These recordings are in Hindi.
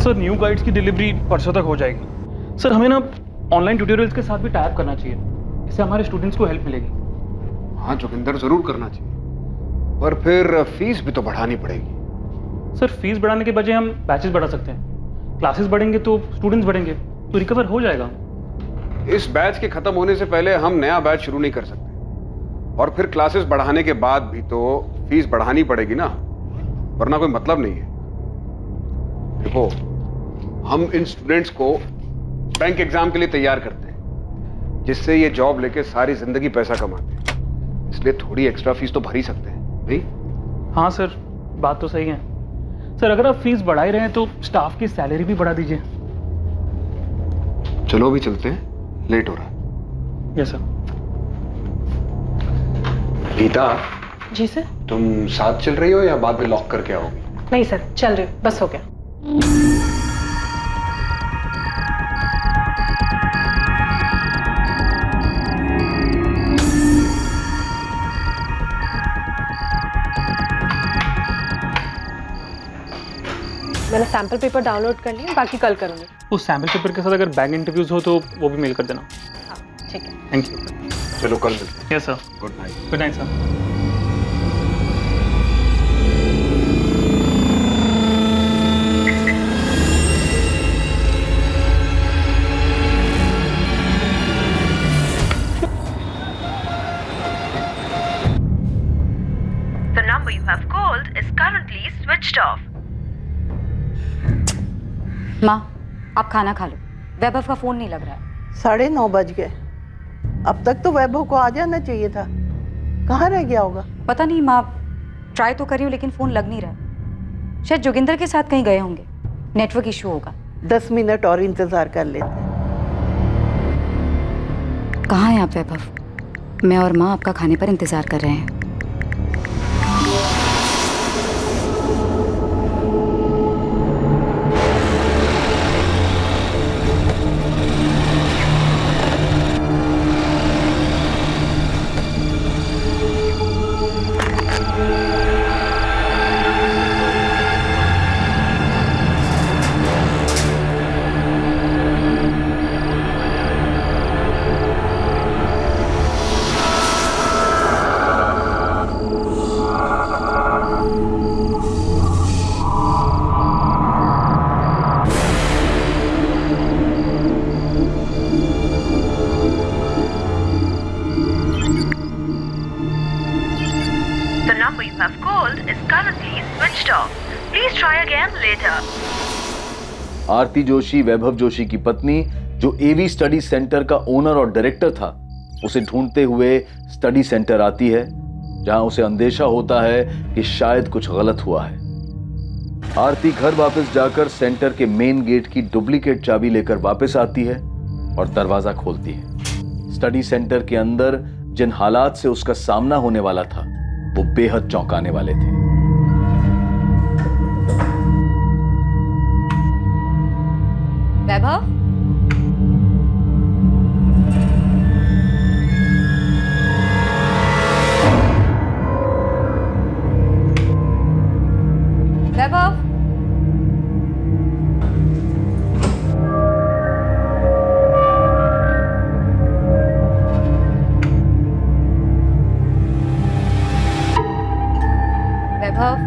सर न्यू गाइड्स की डिलीवरी परसों तक हो जाएगी। सर हमें ना ऑनलाइन ट्यूटोरियल्स के साथ भी टाइप करना चाहिए, इससे हमारे स्टूडेंट्स को हेल्प मिलेगी। हाँ जोगिंदर, जरूर करना चाहिए, पर फिर फीस भी तो बढ़ानी पड़ेगी। सर फीस बढ़ाने के बजाय हम बैचेस बढ़ा सकते हैं। क्लासेस बढ़ेंगे तो स्टूडेंट्स बढ़ेंगे, तो रिकवर हो जाएगा। इस बैच के खत्म होने से पहले हम नया बैच शुरू नहीं कर सकते, और फिर क्लासेस बढ़ाने के बाद भी तो फीस बढ़ानी पड़ेगी ना, वरना कोई मतलब नहीं है। देखो, हम इन स्टूडेंट्स को बैंक एग्जाम के लिए तैयार करते हैं, जिससे ये जॉब लेके सारी जिंदगी पैसा कमाते हैं, इसलिए थोड़ी एक्स्ट्रा फीस तो भर ही सकते हैं नहीं? हाँ सर, बात तो सही है। सर अगर आप फीस बढ़ा ही रहे हैं तो स्टाफ की सैलरी भी बढ़ा दीजिए। चलो भी चलते हैं, लेट हो रहा है। Yes sir. गीता, जी सर। तुम साथ चल रही हो या बाद में लॉक करके आओगी? नहीं सर, चल रहे हो, बस हो गया। मैंने सैंपल पेपर डाउनलोड कर लिया, बाकी कल करूंगी। उस सैम्पल पेपर के साथ अगर बैंक इंटरव्यूज हो तो वो भी मेल कर देना। हाँ ठीक है। Thank you. चलो कल मिलते हैं। Yes sir. Good night. Good night sir. The number you have called is currently switched off. माँ, आप खाना खा लो। वैभव का फोन नहीं लग रहा है। 9:30 बज गए, अब तक तो वैभव को आ जाना चाहिए था। कहाँ रह गया होगा? पता नहीं माँ, ट्राई तो करी हूँ लेकिन फोन लग नहीं रहा। शायद जोगिंदर के साथ कहीं गए होंगे, नेटवर्क इशू होगा। 10 मिनट और इंतजार कर लेते। कहाँ हैं आप वैभव? मैं और माँ आपका खाने पर इंतजार कर रहे हैं। The number you have called is currently switched off. Please try again later. आरती जोशी, वैभव जोशी की पत्नी, जो एवी स्टडी सेंटर का ओनर और डायरेक्टर था, उसे ढूंढते हुए स्टडी सेंटर आती है, जहां उसे अंदेशा होता है कि शायद कुछ गलत हुआ है। आरती घर वापस जाकर सेंटर के मेन गेट की डुप्लीकेट चाबी लेकर वापस आती है और दरवाजा खोलती है। स्टडी सेंटर के अंदर जिन हालात से उसका सामना होने वाला था, वो बेहद चौंकाने वाले थे। वैभव, वैभव, वैभव,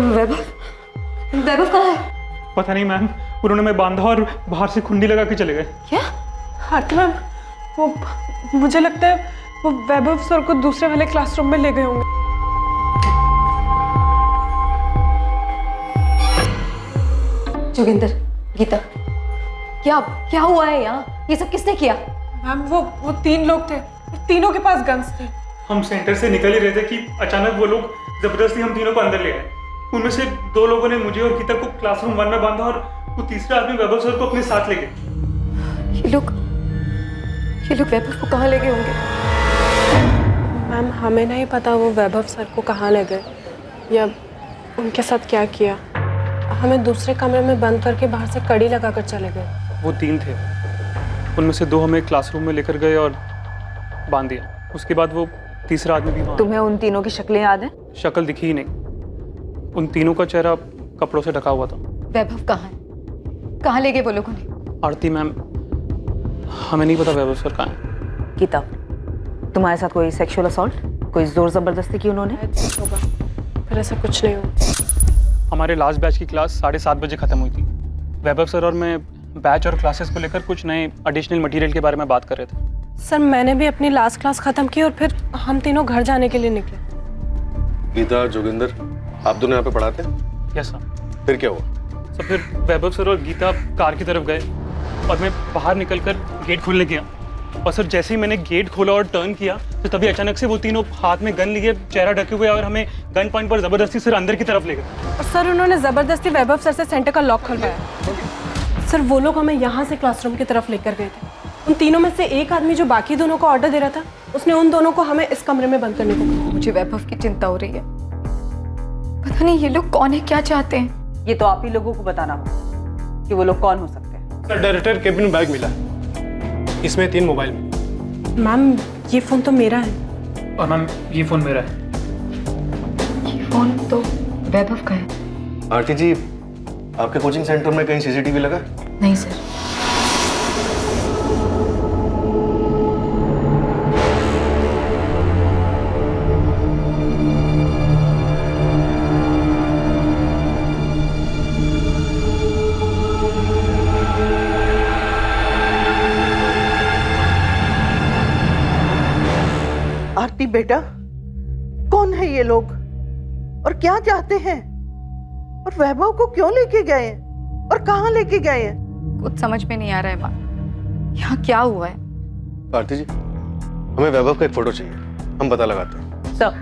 वैभव, वैभव कहाँ है? पता नहीं मैम, उन्होंने मैं बांधा और बाहर से खुंडी लगा के चले गए। क्या? आरती मैम, वो मुझे लगता है वो वैभव सर को दूसरे वाले क्लासरूम में ले गए होंगे। जोगिंदर, गीता, क्या क्या हुआ है यहाँ? ये सब किसने किया? मैम वो 3 लोग थे, तीनों के पास गन्स थे। हम सेंटर से निकल ही रहे थे कि अचानक वो लोग जबरदस्ती हम तीनों को अंदर ले आए। उनमें से 2 लोगों ने मुझे और गीता को क्लासरूम 1 में बांधा और वो तीसरा आदमी वैभव सर को अपने साथ ले गए। ये लोग वैभव को कहाँ ले गए होंगे? मैम हमें नहीं पता वो वैभव सर को कहाँ ले गए या उनके साथ क्या किया? हमें दूसरे कमरे में बंद करके बाहर से कड़ी लगाकर चले गए। वो 3 थे, उनमें से 2 हमें क्लासरूम में लेकर गए और बांध दिया। उसके बाद वो तीसरा आदमी भी वहाँ। तुम्हें उन तीनों की शक्लें याद हैं? शक्ल दिखी ही नहीं, उन तीनों का चेहरा कपड़ों से ढका हुआ था। वैभव कहाँ है? कहाँ ले गए वो लोगों ने? आरती मैम, हमें नहीं पता वैभव सर कहाँ है। गीता, तुम्हारे साथ कोई सेक्सुअल असॉल्ट, कोई जोर जबरदस्ती की उन्होंने? होगा, पर ऐसा कुछ नहीं हुआ। हमारे लास्ट बैच की क्लास 7:30 बजे खत्म हुई थी। वैभव सर और मैं बैच और क्लासेस को लेकर कुछ नए एडिशनल मटेरियल के बारे में बात कर रहे थे। सर मैंने भी अपनी लास्ट क्लास खत्म की और फिर हम तीनों घर जाने के लिए निकले। गीता, जोगिंदर, आप दोनों यहाँ पे पढ़ाते हैं? Yes sir. फिर क्या हुआ? तो फिर वैभव सर और गीता कार की तरफ गए और मैं बाहर निकलकर गेट खोलने गया। और सर जैसे ही मैंने गेट खोला और टर्न किया तो तभी अचानक से वो तीनों हाथ में गन लिए, चेहरा ढके हुए, और हमें गन पॉइंट पर जबरदस्ती सर अंदर की तरफ ले गए। और सर उन्होंने जबरदस्ती वैभव सर से सेंटर का लॉक खुलवाया। सर वो लोग हमें यहाँ से क्लासरूम की तरफ लेकर गए थे। उन तीनों में से एक आदमी जो बाकी दोनों को ऑर्डर दे रहा था, उसने उन दोनों को हमें इस कमरे में बंद करने को कहा। मुझे वैभव की चिंता हो रही है। पता नहीं ये लोग कौन है, क्या चाहते हैं। ये तो आप ही लोगों को बताना होगा कि वो लोग कौन हो सकते हैं। सर डायरेक्टर केबिन बैग मिला, इसमें 3 मोबाइल। मैम ये फोन तो मेरा है। और मैम ये फ़ोन मेरा है। ये फोन तो वैभव का है। आरती जी, आपके कोचिंग सेंटर में कहीं सीसीटीवी लगा? नहीं सर। आरती बेटा, कौन है ये लोग और क्या चाहते हैं? और वैभव को क्यों लेके गए हैं और कहाँ लेके गए हैं? कुछ समझ में नहीं आ रहा है माँ, यहाँ क्या हुआ है? आरती जी, हमें वैभव का एक फोटो चाहिए, हम पता लगाते हैं। सर,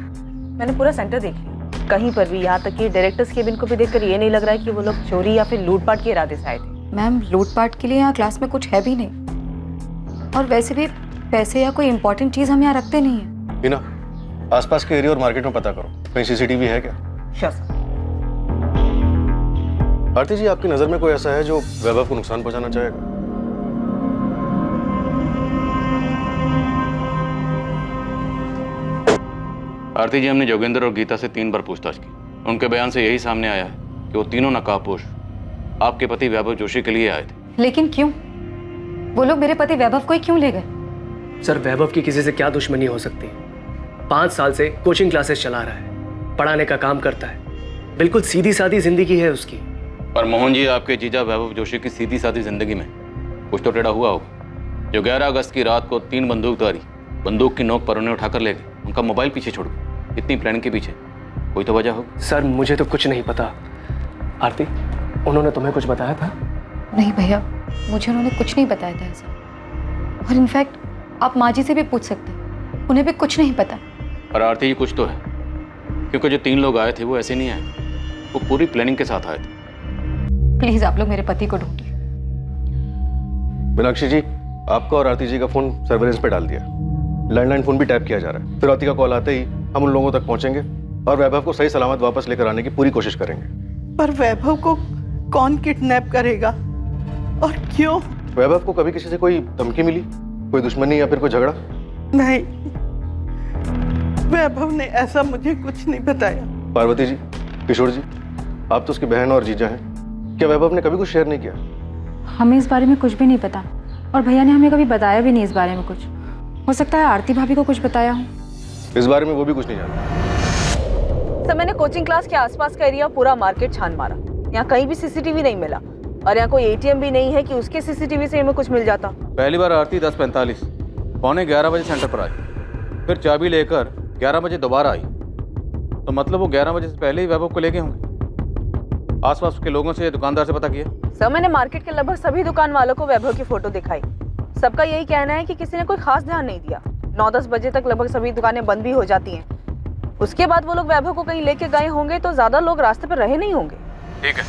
मैंने पूरा सेंटर देख लिया, कहीं पर भी, यहाँ तक कि डायरेक्टर्स केबिन को भी देखकर ये नहीं लग रहा है कि वो लोग चोरी या फिर लूटपाट के इरादे से आए थे। मैम लूटपाट के लिए यहाँ क्लास में कुछ है भी नहीं, और वैसे भी पैसे या कोई इंपॉर्टेंट चीज हम यहाँ रखते नहीं है। हिना, आसपास के एरिया और मार्केट में पता करो, कहीं सीसीटीवी है क्या? Sure sir. आरती जी, आपकी नजर में कोई ऐसा है जो वैभव को नुकसान पहुंचाना चाहेगा? आरती जी, हमने जोगिंदर और गीता से 3 बार पूछताछ की। उनके बयान से यही सामने आया है कि वो तीनों नकाबपोश आपके पति वैभव जोशी के लिए आए थे। लेकिन क्यों? वो लोग मेरे पति वैभव को ही क्यों ले गए? सर वैभव की किसी से क्या दुश्मनी हो सकती है? 5 साल से कोचिंग क्लासेस चला रहा है, पढ़ाने का काम करता है, बिल्कुल सीधी सादी जिंदगी है उसकी। पर मोहन जी, आपके जीजा वैभव जोशी की सीधी सादी जिंदगी में कुछ तो टेढ़ा हुआ होगा, जो 11 अगस्त की रात को 3 बंदूकधारी बंदूक की नोक पर उन्हें उठाकर ले गए, उनका मोबाइल पीछे छोड़ गए। इतनी प्लानिंग के पीछे कोई तो वजह होगी। सर मुझे तो कुछ नहीं पता। आरती, उन्होंने तुम्हें कुछ बताया था? नहीं भैया, मुझे उन्होंने कुछ नहीं बताया था ऐसा। और इनफैक्ट आप माँ जी से भी पूछ सकते हैं, उन्हें भी कुछ नहीं पता। और आरती जी, कुछ तो है, क्योंकि जो 3 लोग आए थे वो ऐसे नहीं आए थे, वो पूरी प्लानिंग के साथ आए थे। प्लीज आप लोग मेरे पति को ढूंढिए। मीनाक्षी जी, आपका और आरती जी का फोन सर्वेलेंस पे डाल दिया, लैंडलाइन फोन भी टैप किया जा रहा है। फिर आरती का कॉल आते ही हम उन लोगों तक पहुंचेंगे और वैभव को सही सलामत वापस लेकर आने की पूरी कोशिश करेंगे। पर वैभव को कौन किडनैप करेगा और क्यों? वैभव को कभी किसी से कोई धमकी मिली, कोई दुश्मनी या फिर कोई झगड़ा? नहीं, वैभव ने ऐसा मुझे कुछ नहीं बताया। पार्वती जी, किशोर जी, आप तो उसकी बहन और जीजा हैं, क्या वैभव ने कभी कुछ शेयर नहीं किया? हमें इस बारे में कुछ भी नहीं पता, और भैया ने हमें कभी बताया भी नहीं इस बारे में कुछ। हो सकता है आरती भाभी को कुछ बताया हो। इस बारे में वो भी कुछ नहीं जानता। सर, मैंने कोचिंग क्लास के आसपास का एरिया, पूरा मार्केट छान मारा, यहाँ कहीं भी सीसीटीवी नहीं मिला, और यहाँ कोई एटीएम भी नहीं है कि उसके सीसीटीवी से हमें कुछ मिल जाता। पहली बार आरती 10:45 पौने 11 बजे सेंटर पर आई, फिर चाबी लेकर 11 बजे दोबारा आई, तो मतलब वो 11 बजे से पहले ही वैभव को ले गए होंगे। आसपास के लोगों से, दुकानदार से पता किया? सर, मैंने मार्केट के लगभग सभी दुकान वालों को वैभव की फोटो दिखाई, सबका यही कहना है कि किसी ने कोई खास ध्यान नहीं दिया। 9-10 बजे तक लगभग सभी दुकानें बंद भी हो जाती हैं। उसके बाद वो लोग वैभव को कहीं लेके गए होंगे तो ज्यादा लोग रास्ते पर रहे नहीं होंगे। ठीक है,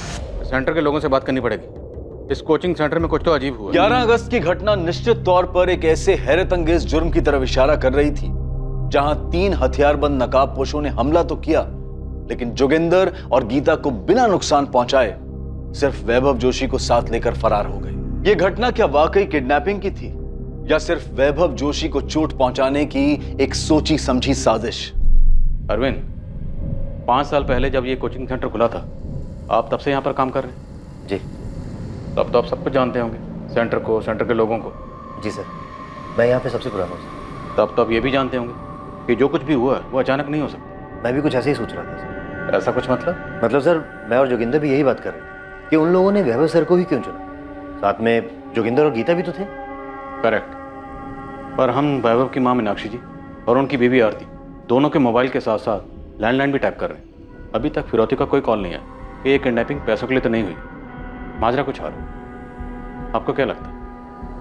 सेंटर के लोगों से बात करनी पड़ेगी। इस कोचिंग सेंटर में कुछ तो अजीब हुआ। 11 अगस्त की घटना निश्चित तौर पर एक ऐसे हैरतअंगेज जुर्म की तरफ इशारा कर रही थी, जहां 3 हथियारबंद नकाबपोशों ने हमला तो किया, लेकिन जोगिंदर और गीता को बिना नुकसान पहुंचाए सिर्फ वैभव जोशी को साथ लेकर फरार हो गए। यह घटना क्या वाकई किडनैपिंग की थी या सिर्फ वैभव जोशी को चोट पहुंचाने की एक सोची समझी साजिश? अरविंद, 5 साल पहले जब ये कोचिंग सेंटर खुला था, आप तब से यहाँ पर काम कर रहे हैं? जी। तब तो आप सब कुछ जानते होंगे, सेंटर को, सेंटर के लोगों को। जी सर, मैं यहाँ पे सबसे पुराना हूँ। तब तो आप ये भी जानते होंगे कि जो कुछ भी हुआ है वो अचानक नहीं हो सकता। मैं भी कुछ ऐसे ही सोच रहा था सर। ऐसा कुछ मतलब सर, मैं और जोगिंदर भी यही बात कर रहे हैं कि उन लोगों ने वैभव सर को ही क्यों चुना? साथ में जोगिंदर और गीता भी तो थे। करेक्ट, पर हम वैभव की माँ मीनाक्षी जी और उनकी बीवी आरती दोनों के मोबाइल के साथ साथ लैंडलाइन भी टैप कर रहे हैं। अभी तक फिरौती का कोई कॉल नहीं है कि ये किडनैपिंग पैसों के लिए तो नहीं हुई, माजरा कुछ और। आपको क्या लगता है?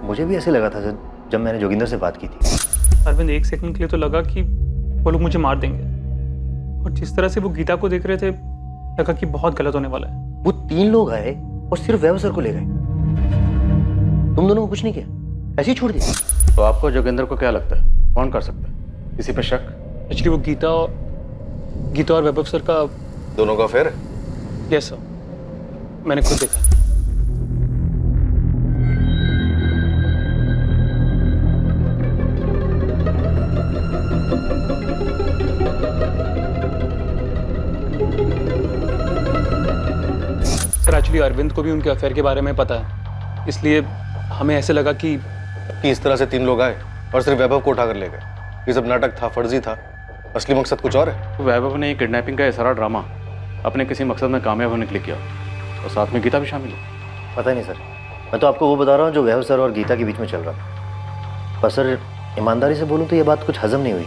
मुझे भी ऐसे लगा था सर जब मैंने जोगिंदर से बात की थी। अरविंद, एक सेकंड के लिए तो लगा कि वो लोग मुझे मार देंगे, और जिस तरह से वो गीता को देख रहे थे लगा कि बहुत गलत होने वाला है। वो 3 लोग आए और सिर्फ वैभव सर को ले गए। तुम दोनों को कुछ नहीं किया, ऐसे ही छोड़ दिया। तो आपको जोगिंदर को क्या लगता है, कौन कर सकता है? किसी पे शक? एक्चुअली वो गीता और वैभव सर का दोनों का अफेयर है? यस सर, मैंने खुद देखा। सर एक्चुअली अरविंद को भी उनके अफेयर के बारे में पता है, इसलिए हमें ऐसे लगा कि इस तरह से 3 लोग आए और सिर्फ वैभव को उठाकर ले गए। ये सब नाटक था, फर्जी था, असली मकसद कुछ और है। तो वैभव ने ये किडनैपिंग का ये सारा ड्रामा अपने किसी मकसद में कामयाब होने के लिए किया, और साथ में गीता भी शामिल है। पता नहीं सर, मैं तो आपको वो बता रहा हूँ जो वैभव सर और गीता के बीच में चल रहा था। पर सर, ईमानदारी से बोलूँ तो ये बात कुछ हजम नहीं हुई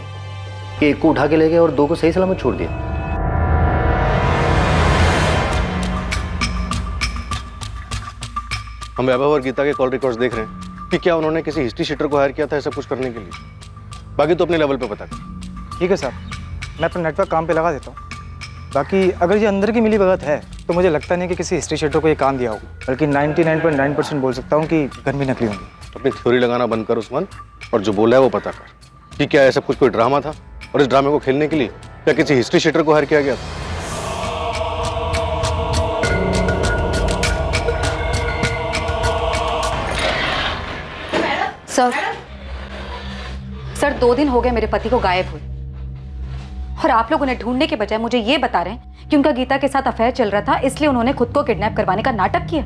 कि एक को उठा के ले गए और 2 को सही सलामत छोड़ दिया। हम वैभव और गीता के कॉल रिकॉर्ड्स देख रहे हैं कि क्या उन्होंने किसी हिस्ट्री शीटर को हायर किया था ऐसा कुछ करने के लिए। बाकी तो अपने लेवल पे पता कर। ठीक है साहब, मैं अपना नेटवर्क काम पे लगा देता हूँ। बाकी अगर ये अंदर की मिलीभगत है तो मुझे लगता नहीं कि किसी हिस्ट्री शीटर को ये काम दिया होगा, बल्कि 99.9% बोल सकता हूँ कि गन भी नकली होंगी। अपनी थ्योरी लगाना बंद कर उस्मान, और जो बोला है वो पता कर कि क्या ऐसा कुछ कोई ड्रामा था, और इस ड्रामे को खेलने के लिए क्या किसी हिस्ट्री शीटर को हायर किया गया था? सर 2 दिन हो गए मेरे पति को गायब हुए, और आप लोग उन्हें ढूंढने के बजाय मुझे ये बता रहे हैं कि उनका गीता के साथ अफेयर चल रहा था, इसलिए उन्होंने खुद को किडनैप करवाने का नाटक किया।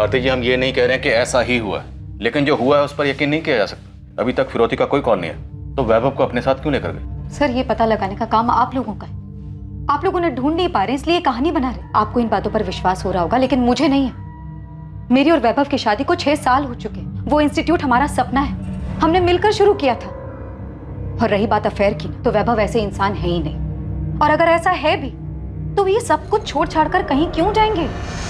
आरती जी, हम ये नहीं कह रहे हैं कि ऐसा ही हुआ है, लेकिन जो हुआ है उस पर यकीन नहीं किया जा सकता। अभी तक फिरौती का कोई कॉल नहीं है, तो वैभव को अपने साथ क्यों लेकर गए? सर, ये पता लगाने का काम आप लोगों का है। आप लोग उन्हें ढूंढ नहीं पा रहे, इसलिए कहानी बना रहे। आपको इन बातों पर विश्वास हो रहा होगा, लेकिन मुझे नहीं है। मेरी और वैभव की शादी को 6 साल हो चुके। वो इंस्टीट्यूट हमारा सपना है, हमने मिलकर शुरू किया था। और रही बात अफेयर की, तो वैभव ऐसे इंसान है ही नहीं, और अगर ऐसा है भी तो ये सब कुछ छोड़ छाड़ कर कहीं क्यों जाएंगे?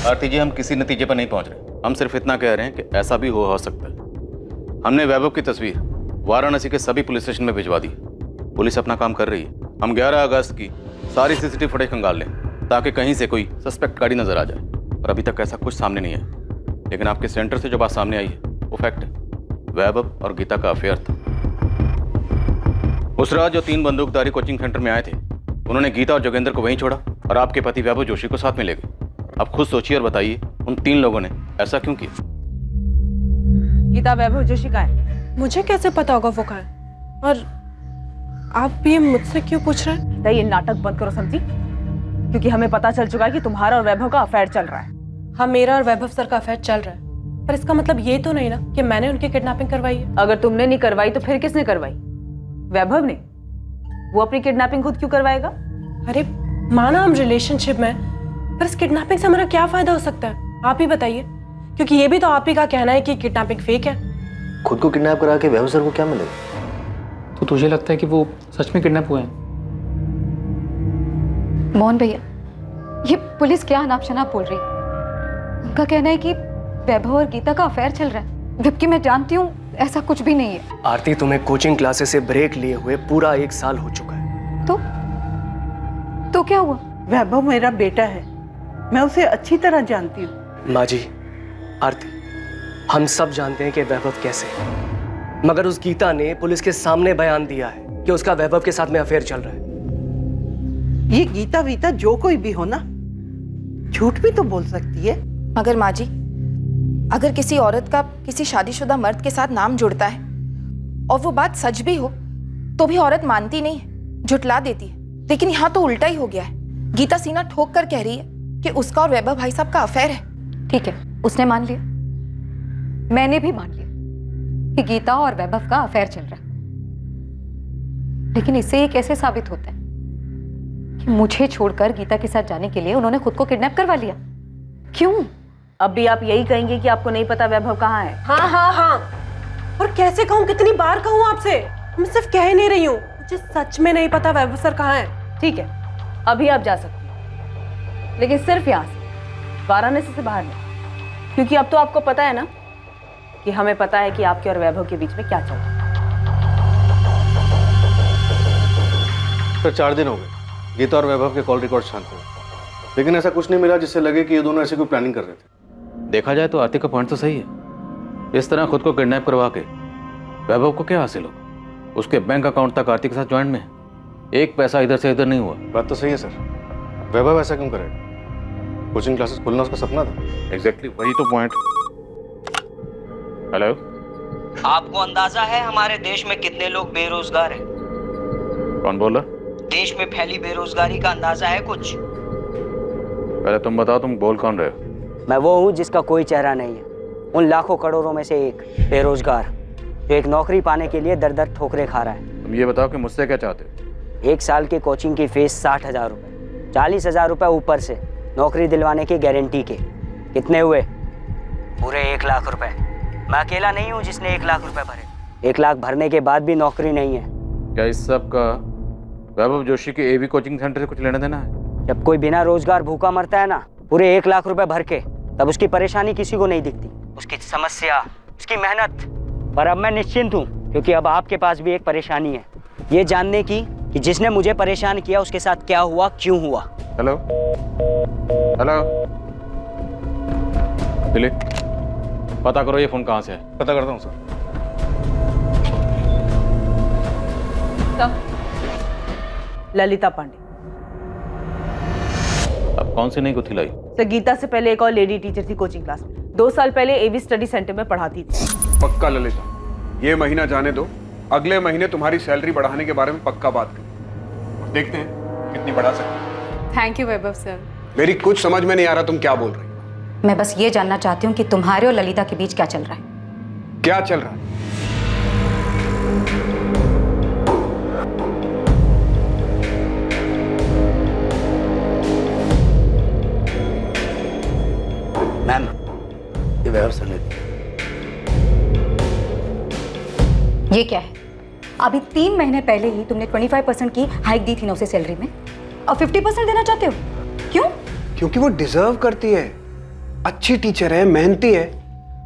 आरती जी, हम किसी नतीजे पर नहीं पहुंच रहे, हम सिर्फ इतना कह रहे हैं कि ऐसा भी हो सकता है। हमने वैभव की तस्वीर वाराणसी के सभी पुलिस स्टेशन में भिजवा दी। पुलिस अपना काम कर रही है। हम 11 अगस्त की सारी सीसीटीवी फुटेज खंगाल लें ताकि कहीं से कोई सस्पेक्ट गाड़ी नजर आ जाए, और अभी तक ऐसा कुछ सामने नहीं है। लेकिन आपके सेंटर से जो बात सामने आई है वो फैक्ट है, वैभव और गीता का अफेयर था। उस रात जो 3 बंदूकधारी कोचिंग सेंटर में आए थे, उन्होंने गीता और जोगेंद्र को वहीं छोड़ा और आपके पति वैभव जोशी को साथ में ले गए। आप खुद सोचिए और बताइए, उन 3 लोगों ने ऐसा क्यों किया? गीता, वैभव जोशी कहाँ है? मुझे कैसे पता होगा वो कहाँ है? और आप ये मुझसे क्यों पूछ रहे हैं? ये नाटक बंद करो समझी, क्योंकि हमें पता चल चुका है कि तुम्हारा और वैभव का अफेयर चल रहा है। हाँ, मेरा और वैभव सर का अफेयर चल रहा है, पर इसका मतलब ये तो नहीं ना कि मैंने उनकी किडनैपिंग करवाई है। अगर तुमने नहीं करवाई तो फिर किसने करवाई? वैभव ने। वो अपनी किडनैपिंग खुद क्यों करवाएगा? अरे माना हम रिलेशनशिप में, पर इस किडनैपिंग से हमारा क्या फायदा हो सकता है, आप ही बताइए, क्योंकि ये भी तो आप ही का कहना है कि किडनैपिंग फेक है। खुद को किडनैप करा के वैभव सर को क्या मिलेगा? तो तुझे लगता है कि वो सच में किडनैप हुए हैं? मोहन भैया, ये पुलिस क्या अनाप शनाप बोल रही है? उनका कहना है कि वैभव और गीता का अफेयर चल रहा है, जबकि मैं जानती हूँ ऐसा कुछ भी नहीं है। आरती, तुम्हें कोचिंग क्लासेस से ब्रेक लिए हुए पूरा 1 साल हो चुका है। तो क्या हुआ? वैभव मेरा बेटा है, मैं उसे अच्छी तरह जानती हूँ। माँ जी, आरती, हम सब जानते हैं कि वैभव कैसे है, मगर उस गीता ने पुलिस के सामने बयान दिया है कि उसका वैभव के साथ में अफेयर चल रहा है। ये गीता वीता जो कोई भी हो ना, झूठ भी तो बोल सकती है। मगर माँ जी, अगर किसी औरत का किसी शादीशुदा मर्द के साथ नाम जुड़ता है और वो बात सच भी हो तो भी औरत मानती नहीं है, झुटला देती है। लेकिन यहाँ तो उल्टा ही हो गया है। गीता सीना ठोक कर कह रही है कि उसका और वैभव भाई साहब का अफेयर है। ठीक है, उसने मान लिया, मैंने भी मान लिया कि गीता और वैभव का अफेयर चल रहा है। लेकिन इससे ये कैसे साबित होता है कि मुझे छोड़कर गीता के साथ जाने के लिए उन्होंने खुद को किडनैप करवा लिया? क्यों? अब भी आप यही कहेंगे कि आपको नहीं पता वैभव कहाँ है? हाँ हाँ हाँ, और कैसे कहूँ, कितनी बार कहूँ आपसे? मैं सिर्फ कह ही नहीं रही हूँ, मुझे सच में नहीं पता वैभव सर कहाँ है। ठीक है, अभी आप जा सकती हैं, लेकिन सिर्फ यहाँ से, वाराणसी से बाहर नहीं, क्योंकि अब तो आपको पता है ना कि हमें पता है कि आपके और वैभव के बीच में क्या चल रहा है। सर 4 दिन हो गए, गीता और वैभव के कॉल रिकॉर्ड शांत हुए, लेकिन ऐसा कुछ नहीं मिला जिससे लगे कि ये दोनों ऐसी कोई प्लानिंग कर रहे थे। देखा जाए तो आरती का पॉइंट तो सही है। इस तरह खुद को किडनैप करवा के वैभव को क्या हासिल होगा? उसके बैंक अकाउंट तक आरती के साथ ज्वाइंट में है, एक पैसा इधर से इधर नहीं हुआ। बात तो सही है सर, वैभव ऐसा क्यों करेगा? कोचिंग क्लासेस खोलना उसका सपना था। एग्जैक्टली, वही तो पॉइंट। हेलो, आपको अंदाजा है हमारे देश में कितने लोग बेरोजगार हैं? कौन बोल रहा? देश में फैली बेरोजगारी का अंदाजा है कुछ? पहले तुम बताओ, तुम बोल कौन रहे हो? मैं वो हूँ जिसका कोई चेहरा नहीं है, उन लाखों करोड़ों में से एक बेरोजगार जो एक नौकरी पाने के लिए दर दर ठोकरे खा रहा है। तुम ये बताओ कि मुझसे क्या चाहते हो? 1 साल की कोचिंग की फीस 60,000 रुपये, 40,000 रुपये ऊपर से नौकरी दिलवाने की गारंटी के। कितने हुए? पूरे 1 लाख रुपए। मैं अकेला नहीं हूँ जिसने 1 लाख रुपए भरे। 1 लाख भरने के बाद भी नौकरी नहीं है। क्या इस सब का वैभव जोशी के एवी कोचिंग सेंटर से कुछ लेना देना है? जब कोई बिना रोजगार भूखा मरता है ना, पूरे 1 लाख रुपए भर के, तब उसकी परेशानी किसी को नहीं दिखती, उसकी समस्या, उसकी मेहनत। पर अब मैं निश्चिंत हूँ, क्योंकि अब आपके पास भी एक परेशानी है, ये जानने की कि जिसने मुझे परेशान किया उसके साथ क्या हुआ, क्यों हुआ। हेलो हेलो, दिलीप, पता करो ये फोन कहाँ से है। पता करता हूँ सर। ललिता पांडे। अब कौन सी नई गुत्थी लाई? सर, गीता से पहले एक और लेडी टीचर थी कोचिंग क्लास में, 2 साल पहले एवी स्टडी सेंटर में पढ़ाती थी। पक्का ललिता, ये महीना जाने दो, अगले महीने तुम्हारी सैलरी बढ़ाने के बारे में पक्का बात करें, देखते हैं कितनी बढ़ा सकते। Thank you Vaibhav sir. मेरी कुछ समझ में नहीं आ रहा तुम क्या बोल रही हो। मैं बस ये जानना चाहती हूँ कि तुम्हारे और ललिता के बीच क्या चल रहा है। क्या चल रहा है? मैम, ये वैभव सर ने दी। ये क्या है? अभी 3 महीने पहले ही तुमने 25% की हाइक दी थी ना उसे सैलरी में, और 50% देना चाहते हो? क्यों? क्योंकि वो डिजर्व करती है, अच्छी टीचर है, मेहनती है।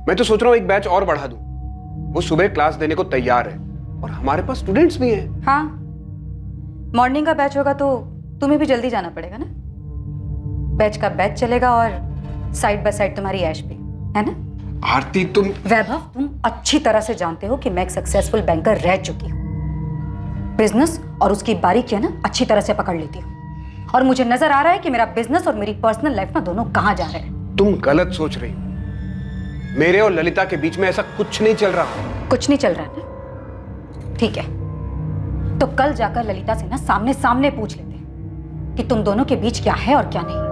मैं तो सोच रहा हूँ एक बैच और बढ़ा दूं। वो सुबह क्लास देने को तैयार है और हमारे पास स्टूडेंट्स भी हैं। हाँ, मॉर्निंग का बैच होगा तो तुम्हें भी जल्दी जाना पड़ेगा ना। बैच का बैच चलेगा और साइड बाय साइड तुम्हारी ऐश भी, है ना? आरती, तुम वैभव, तुम अच्छी तरह से जानते हो कि मैं एक सक्सेसफुल बैंकर रह चुकी हूँ। बिजनेस और उसकी बारीकियां ना अच्छी तरह से पकड़ लेती हूँ, और मुझे नजर आ रहा है कि मेरा बिजनेस और मेरी पर्सनल लाइफ ना दोनों कहाँ जा रहे हैं। तुम गलत सोच रही हो। मेरे और ललिता के बीच में ऐसा कुछ नहीं चल रहा। कुछ नहीं चल रहा है ना? ठीक है, तो कल जाकर ललिता से ना सामने सामने पूछ लेते हैं कि तुम दोनों के बीच क्या है और क्या नहीं।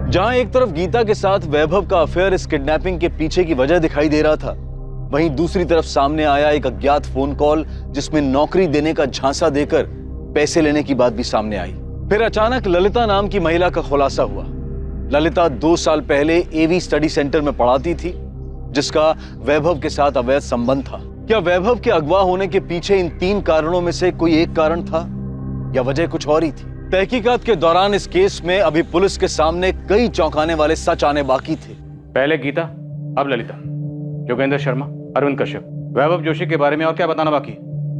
जहां एक तरफ गीता के साथ वैभव का अफेयर इस किडनैपिंग के पीछे की वजह दिखाई दे रहा था, वहीं दूसरी तरफ सामने आया एक अज्ञात फोन कॉल जिसमें नौकरी देने का झांसा देकर पैसे लेने की बात भी सामने आई। फिर अचानक ललिता नाम की महिला का खुलासा हुआ। ललिता 2 साल पहले एवी स्टडी सेंटर में पढ़ाती थी, जिसका वैभव के साथ अवैध संबंध था। क्या वैभव के अगवा होने के पीछे इन 3 कारणों में से कोई एक कारण था, या वजह कुछ और ही थी? तहकीकात के दौरान इस केस में अभी पुलिस के सामने कई चौंकाने वाले सच आने बाकी थे। पहले गीता, अब ललिता, योगेंद्र शर्मा, अरविंद कश्यप, वैभव जोशी के बारे में और क्या बताना बाकी?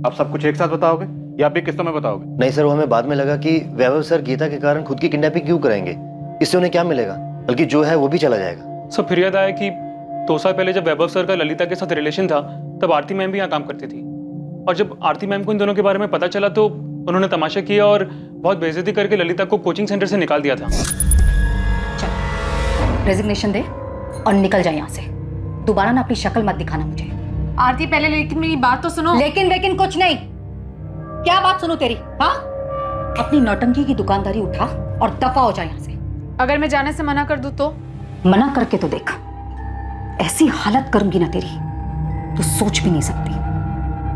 अब सब कुछ एक साथ बताओगे या भी किस्तों में बताओगे? नहीं सर, वो हमें बाद में लगा कि वैभव सर गीता के कारण खुद की किडनैपिंग क्यों कराएंगे, इससे उन्हें क्या मिलेगा, बल्कि जो है वो भी चला जाएगा। सब फिर याद आया कि 2 साल पहले जब वैभव सर का ललिता के साथ रिलेशन था, तब आरती मैम भी यहाँ काम करती थी, और जब आरती मैम को इन दोनों के बारे में पता चला तो उन्होंने तमाशा किया और बहुत बेइज्जती करके ललिता को कोचिंग सेंटर से निकाल दिया था। रेजिग्नेशन दे और निकल जाए यहाँ से। दोबारा ना अपनी शक्ल मत दिखाना मुझे। आरती पहले लेकिन मेरी बात तो सुनो। लेकिन कुछ नहीं। क्या बात सुनो तेरी? हाँ, अपनी नौटंकी की दुकानदारी उठा और दफा हो जाए यहाँ से। अगर मैं जाने से मना कर दूं तो? मना करके तो देख, ऐसी हालत करूंगी ना तेरी तो सोच भी नहीं सकती।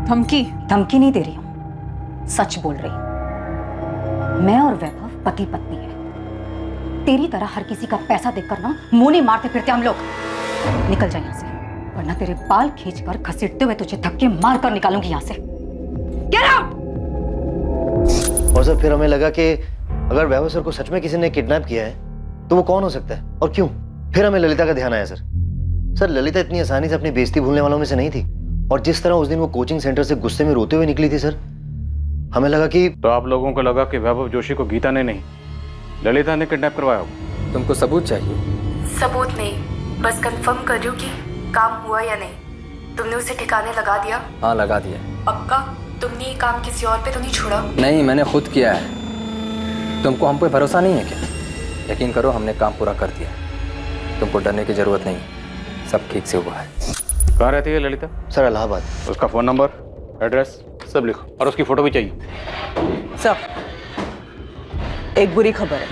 धमकी नहीं दे रही हूं, सच बोल रही हूं। मैं और वैभव पति पत्नी है। तेरी तरह हर किसी का पैसा देखकर ना मुंह नहीं मारते फिरते हम लोग। निकल जा यहाँ से, वरना तेरे बाल खींचकर घसीटते हुए तुझे धक्के मार कर निकालूंगी यहाँ से। Get out! और सर फिर हमें लगा कि अगर वैभव सर को सच में किसी ने किडनैप किया है तो वो कौन हो सकता है और क्यों। फिर हमें ललिता का ध्यान आया सर ललिता इतनी आसानी से अपनी बेइज्जती भूलने वालों में से नहीं थी, और जिस तरह उस दिन वो कोचिंग सेंटर से गुस्से में रोते हुए निकली थी सर, हमें लगा कि। तो आप लोगों को लगा कि वैभव जोशी को गीता ने नहीं, ललिता ने किडनैप करवाया होगा। तुमको सबूत चाहिए? सबूत नहीं, बस कंफर्म कर रही हूँ कि काम हुआ या नहीं। तुमने उसे ठिकाने लगा दिया? हाँ, लगा दिया। पक्का? तुमने ये काम किसी और पे तो नहीं छोड़ा? नहीं, मैंने खुद किया है। तुमको हम पे भरोसा नहीं है क्या? यकीन करो, हमने काम पूरा कर दिया। तुमको डरने की जरूरत नहीं, सब ठीक से हुआ है। कहाँ रहती है ललिता? सर इलाहाबाद। उसका फोन नंबर, एड्रेस सब लिखो, और उसकी फोटो भी चाहिए। सर, एक बुरी खबर है।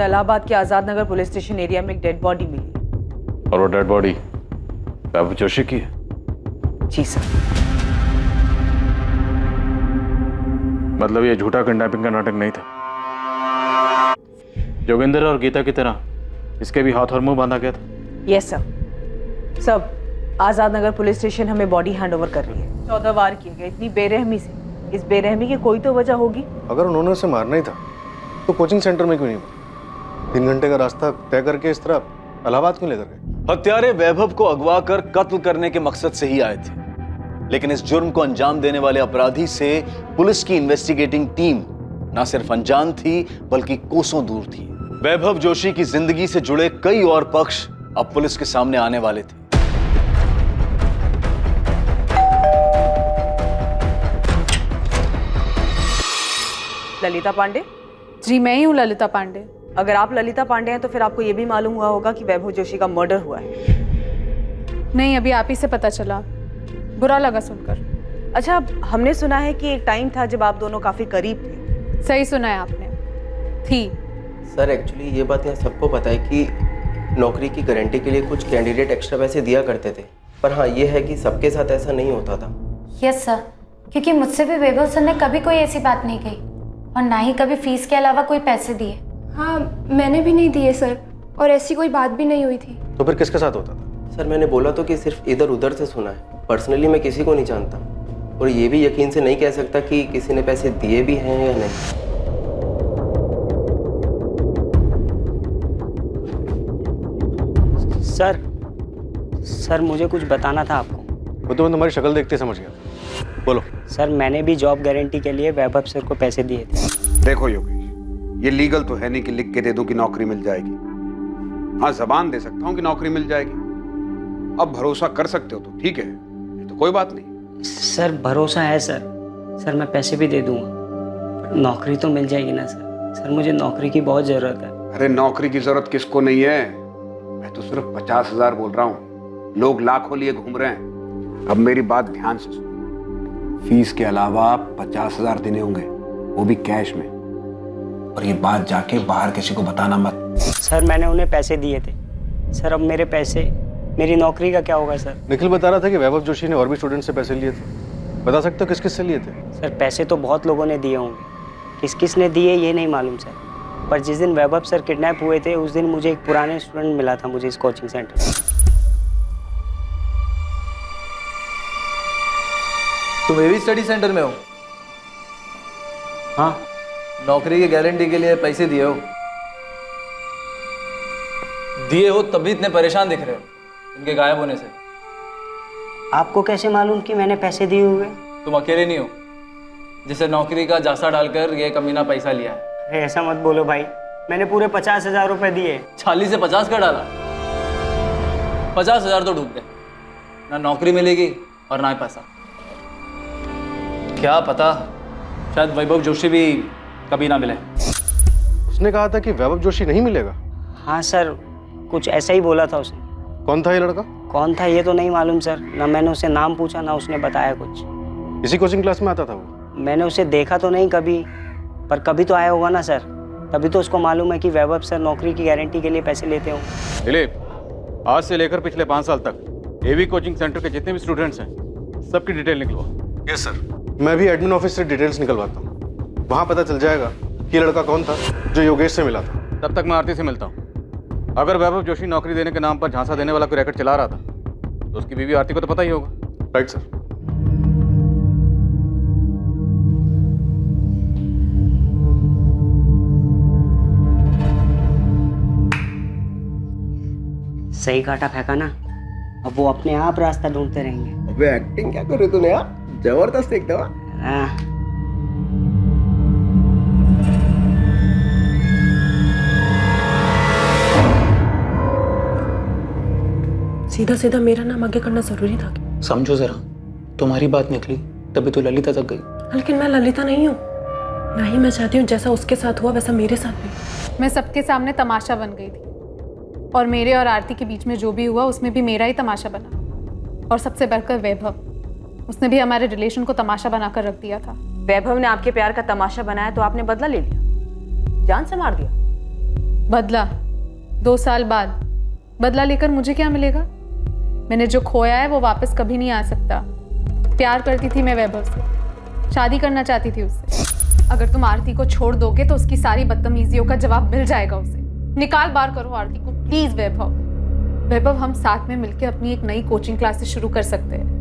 इलाहाबाद के Azad Nagar police station area में एक डेड बॉडी मिली। और वो डेड बॉडी वैभव जोशी की है? जी सर। मतलब ये झूठा किडनैपिंग का नाटक नहीं था। जोगिंदर और गीता की तरह इसके भी हाथ और मुंह बांधा गया था। Yes sir. सब आजाद नगर पुलिस स्टेशन हमें बॉडी हैंड ओवर कर रही है। 14 वार किए गए, इतनी बेरहमी से। इस बेरहमी की कोई तो वजह होगी। अगर उन्होंने उसे मारना ही था तो कोचिंग सेंटर में क्यों नहीं मारा? 3 घंटे का रास्ता तय करके इस तरह इलाहाबाद क्यों लेकर गए? हत्यारे वैभव को अगवा कर कत्ल करने के मकसद से ही आए थे, लेकिन इस जुर्म को अंजाम देने वाले अपराधी से पुलिस की इन्वेस्टिगेटिंग टीम न सिर्फ अनजान थी बल्कि कोसों दूर थी। वैभव जोशी की जिंदगी से जुड़े कई और पक्ष अब पुलिस के सामने आने वाले थे। ललिता पांडे? जी मैं ही हूँ ललिता पांडे। अगर आप ललिता पांडे हैं तो फिर आपको ये भी मालूम हुआ होगा कि वैभव जोशी का मर्डर हुआ है। नहीं, अभी आप ही से पता चला, बुरा लगा सुनकर। अच्छा, हमने सुना है कि एक टाइम था जब आप दोनों काफी करीब थे। सही सुना है आपने, थी। सर एक्चुअली ये बात यहाँ सबको पता है कि नौकरी की गारंटी के लिए कुछ कैंडिडेट एक्स्ट्रा पैसे दिया करते थे, पर हाँ ये है कि सबके साथ ऐसा नहीं होता था। यस सर, क्योंकि मुझसे भी वैभव सर ने कभी कोई ऐसी बात नहीं कही और ना ही कभी फीस के अलावा कोई पैसे दिए। हाँ, मैंने भी नहीं दिए सर, और ऐसी कोई बात भी नहीं हुई थी। तो फिर किसके साथ होता था? सर मैंने बोला तो कि सिर्फ इधर उधर से सुना है, पर्सनली मैं किसी को नहीं जानता, और ये भी यकीन से नहीं कह सकता कि किसी ने पैसे दिए भी हैं या नहीं। सर मुझे कुछ बताना था आपको। वो तो मैं तुम्हारी शक्ल देखते समझ गया। बोलो। सर मैंने भी जॉब गारंटी के लिए वैभव सर को पैसे दिए थे। देखो योगेश, ये लीगल तो है नहीं कि लिख के दे दूं कि नौकरी मिल जाएगी। हाँ, जबान दे सकता हूँ कि नौकरी मिल जाएगी। अब भरोसा कर सकते हो तो ठीक है, ये तो कोई बात नहीं। सर भरोसा है सर। सर मैं पैसे भी दे दूंगा, पर नौकरी तो मिल जाएगी ना सर? सर मुझे नौकरी की बहुत जरूरत है। अरे नौकरी की जरूरत किसको नहीं है, मैं तो सिर्फ 50,000 बोल रहा हूँ, लोग लाखों लिए घूम रहे हैं। अब मेरी बात ध्यान से सुनो, फीस के अलावा 50,000 देने होंगे, वो भी कैश में, और ये बात जाके बाहर किसी को बताना मत। सर मैंने उन्हें पैसे दिए थे सर, अब मेरे पैसे, मेरी नौकरी का क्या होगा सर? निखिल बता रहा था कि वैभव जोशी ने और भी स्टूडेंट से पैसे लिए थे। बता सकते हो किस किस से लिए थे? सर पैसे तो बहुत लोगों ने दिए होंगे, किस किस ने दिए ये नहीं मालूम सर, पर जिस दिन वैभव सर किडनैप हुए थे उस दिन मुझे एक पुराने स्टूडेंट मिला था मुझे इस कोचिंग सेंटर में। तुम एवी स्टडी सेंटर में हो? हाँ। नौकरी की गारंटी के लिए पैसे दिए हो? दिए हो तभी इतने परेशान दिख रहे हो इनके गायब होने से। आपको कैसे मालूम कि मैंने पैसे दिए हुए? तुम अकेले नहीं हो जिसे नौकरी का जासा डालकर ये कमीना पैसा लिया है। अरे ऐसा मत बोलो भाई, मैंने पूरे 50,000 रुपए दिए। 40 से 50 का डाला? 50,000 तो डूब गए, ना नौकरी मिलेगी और ना ही पैसा। क्या पता, शायद वैभव जोशी भी कभी ना मिले। उसने कहा था कि वैभव जोशी नहीं मिलेगा। हाँ सर, कुछ ऐसा ही बोला था उसने। कौन था ये लड़का? कौन था ये तो नहीं मालूम सर, ना मैंने उसे नाम पूछा ना उसने बताया कुछ। इसी कोचिंग क्लास में आता था वो? मैंने उसे देखा तो नहीं कभी, पर कभी तो आया होगा ना सर, तभी तो उसको मालूम है कि वैभव सर नौकरी की गारंटी के लिए पैसे लेते हों। दिलीप, आज से लेकर पिछले 5 साल तक एवी कोचिंग सेंटर के जितने भी स्टूडेंट्स हैं सबकी डिटेल निकलवा। Yes sir. मैं भी एडमिन ऑफिस से डिटेल्स निकलवाता हूँ, वहाँ पता चल जाएगा कि लड़का कौन था जो योगेश से मिला था। तब तक मैं आरती से मिलता हूँ। अगर वैभव जोशी नौकरी देने के नाम पर झांसा देने वाला कोई रैकेट चला रहा था तो उसकी बीवी आरती को तो पता ही होगा। Right sir. सही काटा फेंका ना, अब वो अपने आप रास्ता ढूंढते रहेंगे। अबे एक्टिंग क्या कर रहे तूने यार, जबरदस्त एकदम। हाँ। सीधा सीधा मेरा नाम आगे करना जरूरी था क्या? समझो जरा, तुम्हारी बात निकली तभी तो ललिता तक गई। लेकिन मैं ललिता नहीं हूँ, ना ही मैं चाहती हूँ जैसा उसके साथ हुआ वैसा मेरे साथ भी। मैं सबके सामने तमाशा बन गई थी, और मेरे और आरती के बीच में जो भी हुआ उसमें भी मेरा ही तमाशा बना। और सबसे बढ़कर वैभव, उसने भी हमारे रिलेशन को तमाशा बनाकर रख दिया था। वैभव ने आपके प्यार का तमाशा बनाया तो आपने बदला ले लिया, जान से मार दिया। बदला? 2 साल बाद बदला लेकर मुझे क्या मिलेगा? मैंने जो खोया है वो वापस कभी नहीं आ सकता। प्यार करती थी मैं वैभव से, शादी करना चाहती थी उससे। अगर तुम आरती को छोड़ दोगे तो उसकी सारी बदतमीजियों का जवाब मिल जाएगा उसे। निकाल बाहर करो आरती को प्लीज वैभव। वैभव, हम साथ में मिलकर अपनी एक नई कोचिंग क्लासेस शुरू कर सकते हैं।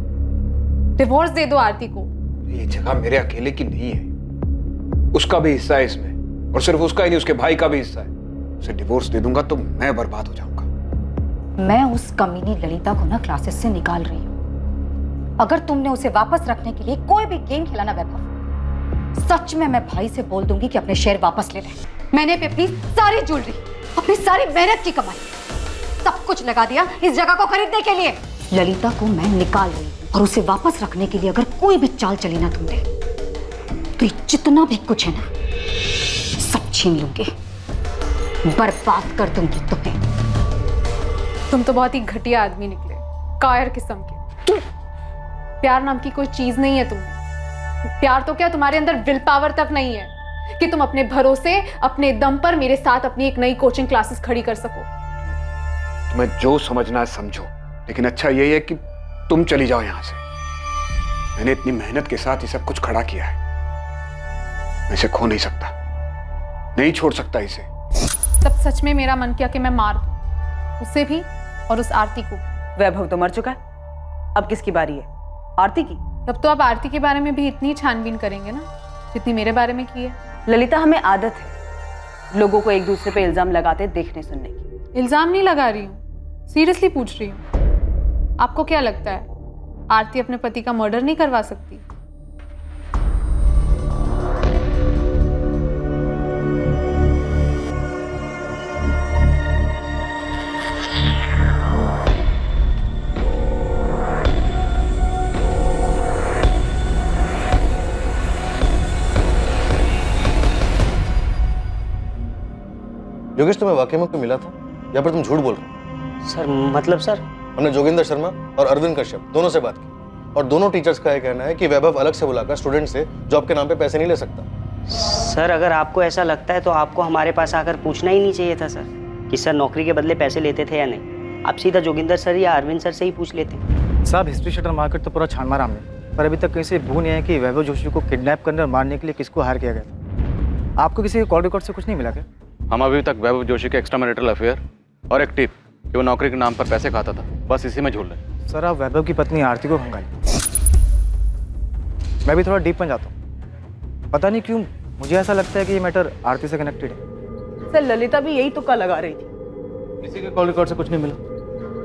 डिवोर्स दे दो आरती को। ये जगह मेरे अकेले की नहीं है, उसका भी हिस्सा है इसमें, और सिर्फ उसका ही नहीं उसके भाई का भी हिस्सा है। उसे डिवोर्स दे दूंगा तो मैं बर्बाद हो जाऊंगा। मैं उस कमीनी ललिता को ना क्लासेस से निकाल रही हूँ। अगर तुमने उसे वापस रखने के लिए कोई भी गेम खेला ना वैभव, सच में मैं भाई से बोल दूंगी कि अपने शेयर वापस ले ले। मैंने भी अपनी सारी ज्वेलरी, अपनी सारी मेहनत की कमाई, सब कुछ लगा दिया इस जगह को खरीदने के लिए। ललिता को मैं निकाल रही हूँ, और उसे वापस रखने के लिए अगर कोई भी चाल चली ना तुमने, तो ये जितना भी कुछ है ना सब छीन लूंगी, बर्बाद कर दूंगी तुम्हें। तुम तो बहुत ही घटिया आदमी निकले, कायर किस्म के। प्यार नाम की कोई चीज नहीं है तुम्हें। प्यार तो क्या, तुम्हारे अंदर विल पावर तक नहीं है कि तुम अपने भरोसे, अपने दम पर मेरे साथ अपनी एक नई कोचिंग क्लासेस खड़ी कर सको। तुम्हें जो समझना है समझो, लेकिन अच्छा यही है कि तुम चली जाओ यहां से। मैंने इतनी मेहनत के साथ ये सब कुछ खड़ा किया है, मैं इसे खो नहीं सकता, नहीं छोड़ सकता इसे। तब सच में मेरा मन किया कि मैं मार दूं, उसे भी और उस आरती को। वैभव तो मर चुका है, अब किसकी बारी है? आरती की। तब तो आप आरती के बारे में भी इतनी छानबीन करेंगे ना जितनी मेरे बारे में की है। ललिता, हमें आदत है लोगों को एक दूसरे पे इल्जाम लगाते देखने सुनने की। इल्जाम नहीं लगा रही हूँ, सीरियसली पूछ रही हूँ। आपको क्या लगता है आरती अपने पति का मर्डर नहीं करवा सकती? योगेश, तुम्हें वाकई में कोई मिला था या फिर तुम झूठ बोल रहे हो? सर मतलब सर, हमने जोगिंदर शर्मा और अरविंद कश्यप दोनों से बात की, और दोनों टीचर्स का यह कहना है कि वैभव अलग से बुलाकर स्टूडेंट से जॉब के नाम पे पैसे नहीं ले सकता। सर अगर आपको ऐसा लगता है तो आपको हमारे पास आकर पूछना ही नहीं चाहिए था सर कि सर नौकरी के बदले पैसे लेते थे या नहीं। आप सीधा जोगिंदर सर या अरविंद सर से ही पूछ लेते। साहब, हिस्ट्री शटर मार्केट तो पूरा छान मारा हमने, पर अभी तक कहीं से भू नहीं है कि वैभव जोशी को किडनैप करने और मारने के लिए किसको हायर किया गया था। आपको किसी कॉल रिकॉर्ड से कुछ नहीं मिला क्या? हम अभी तक वैभव जोशी के एक्स्ट्रा मैरिटल अफेयर और एक टिप कि वो नौकरी के नाम पर पैसे खाता था, बस इसी में झूल रहे। सर, आप वैभव की पत्नी आरती को खंगाली। मैं भी थोड़ा डीप में जाता हूँ, पता नहीं क्यों मुझे ऐसा लगता है कि ये मैटर आरती से कनेक्टेड है। सर ललिता भी यही तुक्का लगा रही थी। किसी के कॉल रिकॉर्ड से कुछ नहीं मिला,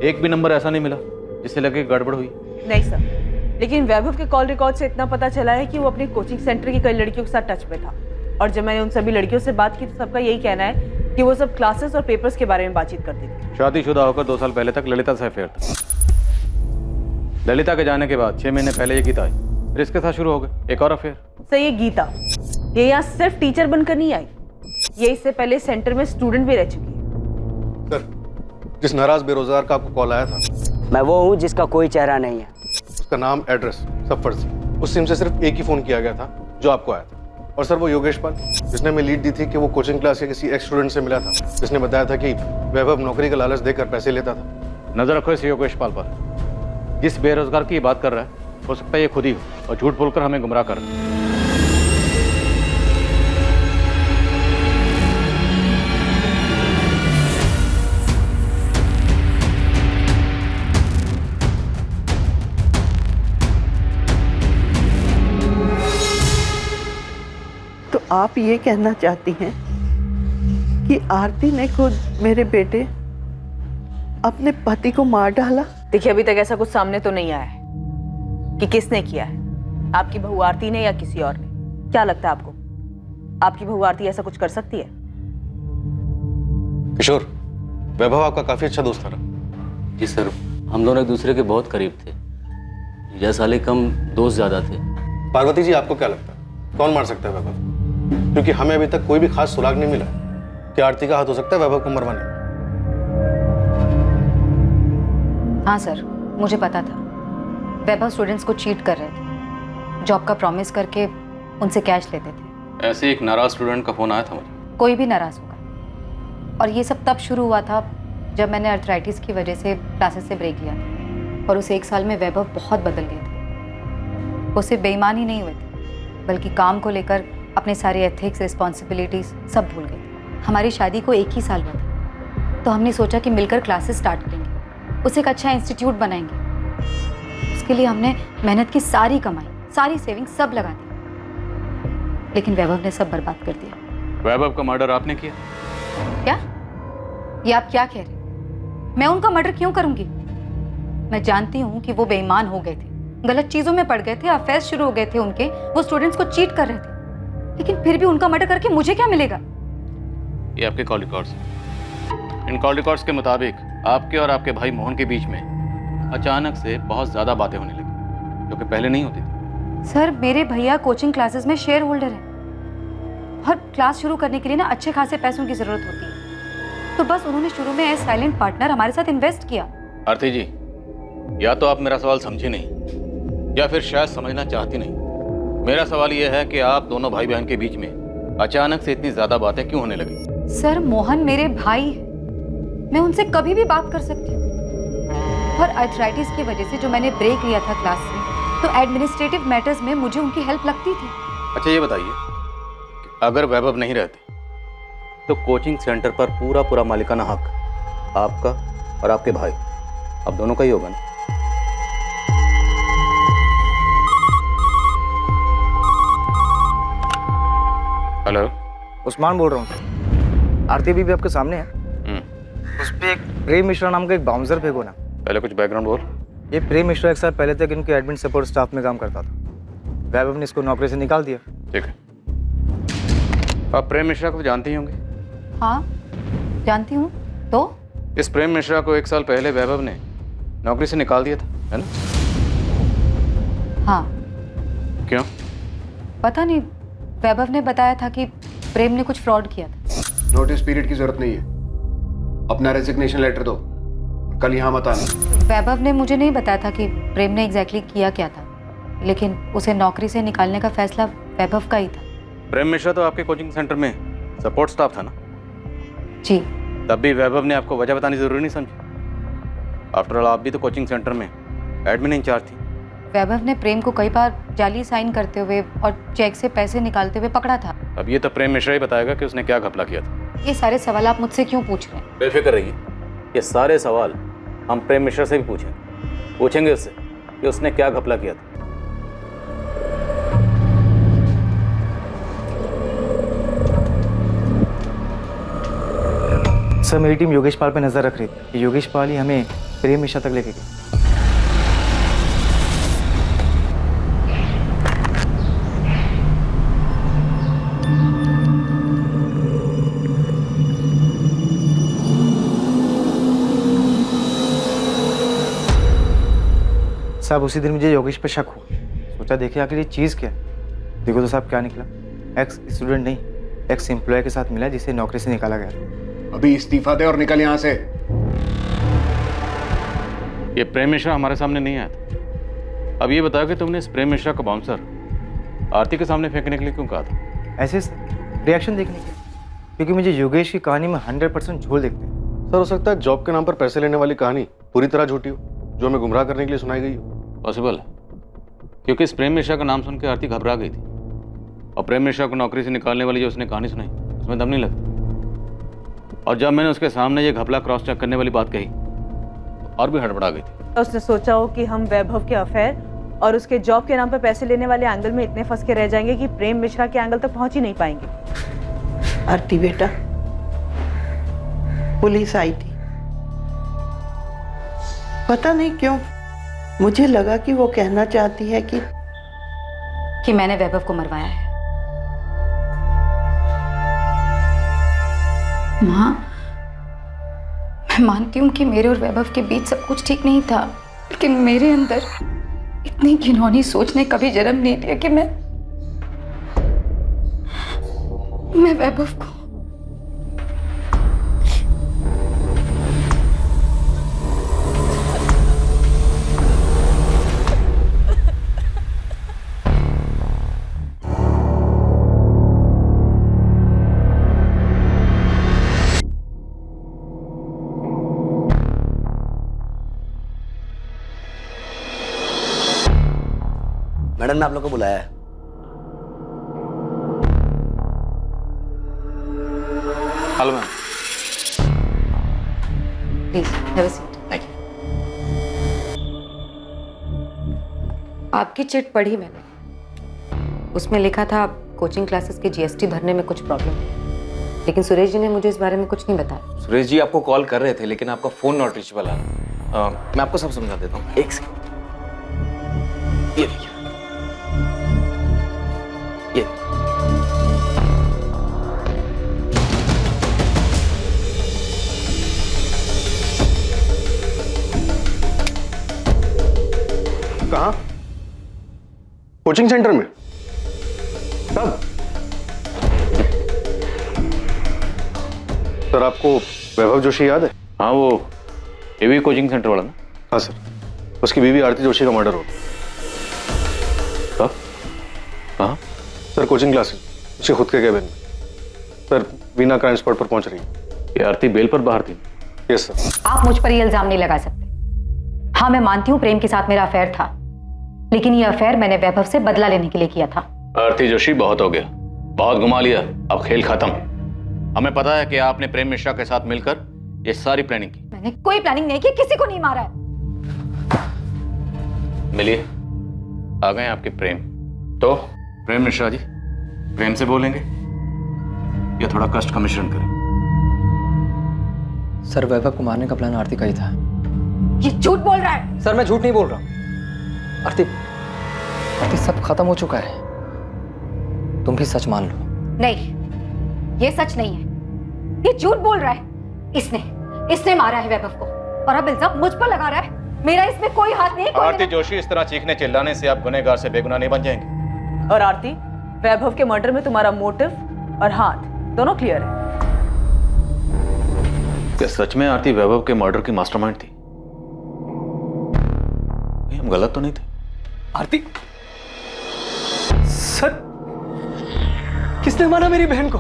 एक भी नंबर ऐसा नहीं मिला जिससे लगे गड़बड़ हुई। नहीं सर, लेकिन वैभव के कॉल रिकॉर्ड से इतना पता चला है कि वो अपनी कोचिंग सेंटर की कई लड़कियों के साथ टच में था, और जब मैंने उन सभी लड़कियों से बात की तो सबका यही कहना है कि वो सब क्लासेस और पेपर्स के बारे में बातचीत करती थी। शादीशुदा होकर 2 साल पहले तक ललिता से अफेयर था। ललिता के जाने के बाद 6 महीने पहले ये गीता आई, फिर इसके साथ शुरू हो गए एक और अफेयर। सर ये गीता, ये यहाँ सिर्फ टीचर बनकर नहीं आई, ये इससे पहले सेंटर में स्टूडेंट भी रह चुकी है। सर, जिस नाराज बेरोजगार का आपको कॉल आया था, मैं वो हूँ जिसका कोई चेहरा नहीं है। उसका नाम, एड्रेस सब फर्जी। उस सिम से सिर्फ एक ही फोन किया गया था जो आपको आया था। और सर वो योगेश पाल जिसने हमें लीड दी थी कि वो कोचिंग क्लास के किसी एक्स स्टूडेंट से मिला था, जिसने बताया था कि वैभव नौकरी का लालच देकर पैसे लेता था। नजर रखो इस योगेश पाल पर। जिस बेरोजगार की बात कर रहा है हो सकता है ये खुद ही हो और झूठ बोलकर हमें गुमराह कर रहा है। तो आप ये कहना चाहती हैं कि आरती ने खुद मेरे बेटे अपने पति को मार डाला? देखिए अभी तक ऐसा कुछ सामने तो नहीं आया है कि किसने किया है, आपकी बहू आरती ने या किसी और ने। क्या लगता है आपको, आपकी बहू आरती ऐसा कुछ कर सकती है? किशोर, वैभव आपका काफी अच्छा दोस्त था। जी सर, हम दोनों एक दूसरे के बहुत करीब थे। जीजा साले कम दोस्त ज्यादा थे। पार्वती जी, आपको क्या लगता है कौन मार सकता है वैभव? क्योंकि हमें अभी तक कोई भी खास सुराग नहीं मिला कि आरती का हाथ हो सकता है वैभव को मरवाने में। हाँ सर, मुझे पता था वैभव स्टूडेंट्स को चीट कर रहे थे, जॉब का प्रॉमिस करके उनसे कैश लेते थे। ऐसे एक नाराज स्टूडेंट का फोन आया था मुझे। कोई भी नाराज होगा। और ये सब तब शुरू हुआ था जब मैंने अर्थराइटिस की वजह से क्लासेस से ब्रेक लिया था। और उस एक साल में वैभव बहुत बदल गए थे। वो सिर्फ बेईमान ही नहीं हुए थे, बल्कि काम को लेकर अपने सारे एथिक्स, रिस्पॉन्सिबिलिटीज सब भूल गए थे। हमारी शादी को 1 ही साल हुआ था, तो हमने सोचा कि मिलकर क्लासेस स्टार्ट करेंगे, उसे एक अच्छा इंस्टीट्यूट बनाएंगे। उसके लिए हमने मेहनत की सारी कमाई, सारी सेविंग सब लगा दी, लेकिन वैभव ने सब बर्बाद कर दिया। वैभव का मर्डर आपने किया? क्या? ये आप क्या कह रहे? मैं उनका मर्डर क्यों करूंगी? मैं जानती हूँ कि वो बेईमान हो गए थे, गलत चीजों में पड़ गए थे, अफेयर शुरू हो गए थे उनके, वो स्टूडेंट्स को चीट कर रहे थे, लेकिन फिर भी उनका मर्डर करके मुझे क्या मिलेगा? ये आपके कॉल रिकॉर्ड्स। इन कॉल रिकॉर्ड्स के मुताबिक आपके और आपके भाई मोहन के बीच में अचानक से बहुत ज्यादा बातें होने लगी, जो कि पहले नहीं होती थी। सर, मेरे भैया कोचिंग क्लासेस में शेयर होल्डर हैं और क्लास शुरू करने के लिए ना अच्छे खासे पैसों की जरूरत होती है, तो बस उन्होंने शुरू में एज साइलेंट पार्टनर हमारे साथ इन्वेस्ट किया। आरती जी, या तो आप मेरा सवाल समझी नहीं या फिर शायद समझना चाहती नहीं। मेरा सवाल यह है कि आप दोनों भाई बहन के बीच में अचानक से इतनी ज्यादा बातें क्यों होने लगी? सर, मोहन मेरे भाई है, मैं उनसे कभी भी बात कर सकती हूँ। और अर्थराइटिस की वजह से जो मैंने ब्रेक लिया था क्लास से, तो एडमिनिस्ट्रेटिव मैटर्स में मुझे उनकी हेल्प लगती थी। अच्छा ये बताइए कि अगर वैभव नहीं रहते तो कोचिंग सेंटर पर पूरा मालिकाना हक आपका और आपके भाई, अब दोनों का ही होगा ना? हेलो, उस्मान बोल रहा हूँ। आरती भी आपके सामने है। उस पे एक प्रेम मिश्रा नाम का एक बाउंसर फेंको ना। पहले कुछ बैकग्राउंड बोल। ये प्रेम मिश्रा एक साल पहले तक इनके एडमिन सपोर्ट स्टाफ में काम करता था। वैभव ने इसको नौकरी से निकाल दिया। ठीक है, आप प्रेम मिश्रा को तो जानते ही होंगे। हाँ, जानती हूँ। तो इस प्रेम मिश्रा को 1 साल पहले वैभव ने नौकरी से निकाल दिया था, है ना? हाँ। क्यों? पता नहीं, वैभव ने बताया था कि प्रेम ने कुछ फ्रॉड किया था। नोटिस पीरियड की जरूरत नहीं है, अपना रेजिग्नेशन लेटर दो, कल यहाँ मत आना। वैभव ने मुझे नहीं बताया था कि प्रेम ने एग्जैक्टली किया क्या था, लेकिन उसे नौकरी से निकालने का फैसला वैभव का ही था। प्रेम मिश्रा तो आपके कोचिंग सेंटर में सपोर्ट स्टाफ था ना? जी। तब भी वैभव ने आपको वजह बतानी जरूरी नहीं समझी? आफ्टर ऑल आप भी तो कोचिंग सेंटर में एडमिन इंचार्ज थी। वैभव ने प्रेम को कई बार जाली साइन करते हुए और चेक से पैसे निकालते हुए पकड़ा था। अब ये तो प्रेम मिश्रा ही बताएगा कि उसने क्या घपला किया था। ये सारे सवाल आप मुझसे क्यों पूछ रहे हैं? बेफिक्र रहिए, ये सारे सवाल हम प्रेम मिश्रा से भी पूछेंगे उससे कि उसने क्या घपला किया था। सर, मेरी टीम योगेश पाल पे नजर रख रही थी। योगेश पाल ही हमें प्रेम मिश्रा तक लेके गए। साहब, उसी दिन मुझे योगेश पे शक हुआ। सोचा देखे आखिर ये चीज़ क्या है। देखो तो साहब क्या निकला, एक्स स्टूडेंट नहीं, एक्स एम्प्लॉय के साथ मिला जिसे नौकरी से निकाला गया। अभी इस्तीफा दे और निकल यहाँ से। ये प्रेम मिश्रा हमारे सामने नहीं आया था। अब ये बताओ कि तुमने इस प्रेम मिश्रा का बाउंसर आरती के सामने फेंकने के लिए क्यों कहा था? ऐसे रिएक्शन देखने के, क्योंकि मुझे योगेश की कहानी में 100% झोल देखते हैं। सर हो सकता है जॉब के नाम पर पैसे लेने वाली कहानी पूरी तरह झूठी हो, जो हमें गुमराह करने के लिए सुनाई गई हो। पॉसिबल है, क्योंकि इस प्रेम मिश्रा का नाम सुन के आरती घबरा गई थी, और प्रेम मिश्रा को नौकरी से निकालने वाली जो उसने कहानी सुनाई उसमें दम नहीं लगता। और जब मैंने उसके सामने ये घपला क्रॉस चेक करने वाली बात कही तो और भी हड़बड़ा गई थी। उसने सोचा हो कि हम वैभव के अफेयर और उसके जॉब के नाम पर पैसे लेने वाले एंगल में इतने फंस के रह जाएंगे कि प्रेम मिश्रा के एंगल तक पहुंच ही नहीं पाएंगे। आरती बेटा, पुलिस आई थी, पता नहीं क्यों मुझे लगा कि वो कहना चाहती है कि मैंने वैभव को मरवाया है। माँ, मैं मानती हूँ कि मेरे और वैभव के बीच सब कुछ ठीक नहीं था, लेकिन मेरे अंदर इतनी घिनौनी सोच ने कभी जन्म नहीं दिया कि मैं वैभव को मैडम ने आप लोग को बुलाया है। Hello ma'am. Please have a seat. आपकी चिट पढ़ी मैंने, उसमें लिखा था कोचिंग क्लासेस के जीएसटी भरने में कुछ प्रॉब्लम है, लेकिन सुरेश जी ने मुझे इस बारे में कुछ नहीं बताया। सुरेश जी आपको कॉल कर रहे थे, लेकिन आपका फोन नॉट रीचेबल आ रहा। मैं आपको सब समझा देता हूँ, एक सेकंड। ये देखिए, ये कहाँ? कोचिंग सेंटर में? कब? सर आपको वैभव जोशी याद है? हाँ, वो एवी कोचिंग सेंटर वाला ना? हाँ सर, उसकी बीवी आरती जोशी का मर्डर हो गया। कब? कहाँ? सर कोचिंग क्लासेस, उसके खुद के केबिन में। सर वीना क्राइम स्पॉट पर पहुंच रही है। ये आरती बेल पर बाहर थी? Yes sir. आप मुझ पर ये इल्जाम नहीं लगा सकते। हाँ, मैं मानती हूँ प्रेम के साथ मेरा अफेयर था, लेकिन ये अफेयर मैंने वैभव से बदला लेने के लिए किया था। आरती जोशी, बहुत हो गया, बहुत घुमा लिया, अब खेल खत्म। हमें पता है कि आपने प्रेम मिश्रा के साथ मिलकर ये सारी प्लानिंग की। मैंने कोई प्लानिंग नहीं की, किसी को नहीं मारा है। मिलिए, आ गए आपके प्रेम। तो प्रेम मिश्रा जी, प्रेम से बोलेंगे या थोड़ा कष्ट का मिश्रण करें? सर वैभव को मारने का प्लान आरती का ही था। ये झूठ बोल रहा है। सर मैं झूठ नहीं बोल रहा। आरती सब खत्म हो चुका है, तुम भी सच मान लो। नहीं, ये सच नहीं है, ये झूठ बोल रहा है। इसने मारा है वैभव को, और अब इल्जाम मुझ पर लगा रहा है। मेरा इसमें कोई हाथ नहीं। आरती जोशी, इस तरह चीखने चिल्लाने से आप गुनहगार से बेगुनाह नहीं बन जाएंगे। और आरती, वैभव के मर्डर में तुम्हारा मोटिव और हाथ दोनों क्लियर है। क्या सच में आरती वैभव के मर्डर की मास्टरमाइंड थी? हम गलत तो नहीं थे? आरती, सर किसने मारा मेरी बहन को?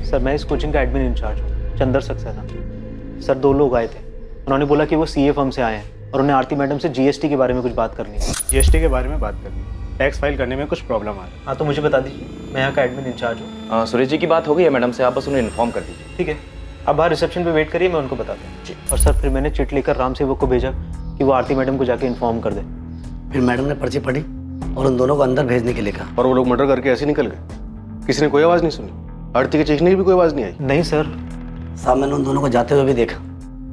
सर मैं इस कोचिंग का एडमिन इंचार्ज हूँ, चंदर सक्सेना। सर 2 लोग आए थे, उन्होंने बोला कि वो सीए फर्म से आए हैं और उन्हें आरती मैडम से जीएसटी के बारे में कुछ बात करनी है। जीएसटी के बारे में बात करनी है, टैक्स फाइल करने में कुछ प्रॉब्लम आ रहा है। हाँ तो मुझे बता दीजिए, मैं यहाँ का एडमिन इंचार्ज हूँ। सुरेश जी की बात हो गई है मैडम से, आप बस उन्हें इन्फॉर्म कर दीजिए। ठीक है, आप बाहर रिसेप्शन पे वेट करिए, मैं उनको बताता हूँ जी। और सर फिर मैंने चिट लेकर राम सेवक को भेजा कि वो आरती मैडम को जाके इन्फॉर्म कर दे। फिर मैडम ने पर्ची पढ़ी और उन दोनों को अंदर भेजने के लिए कहा। और वो लोग मर्डर करके ऐसे निकल गए? किसी ने कोई आवाज नहीं सुनी? आरती के चीखने की भी कोई आवाज नहीं आई? नहीं सर। साहब मैंने उन दोनों को जाते हुए भी देखा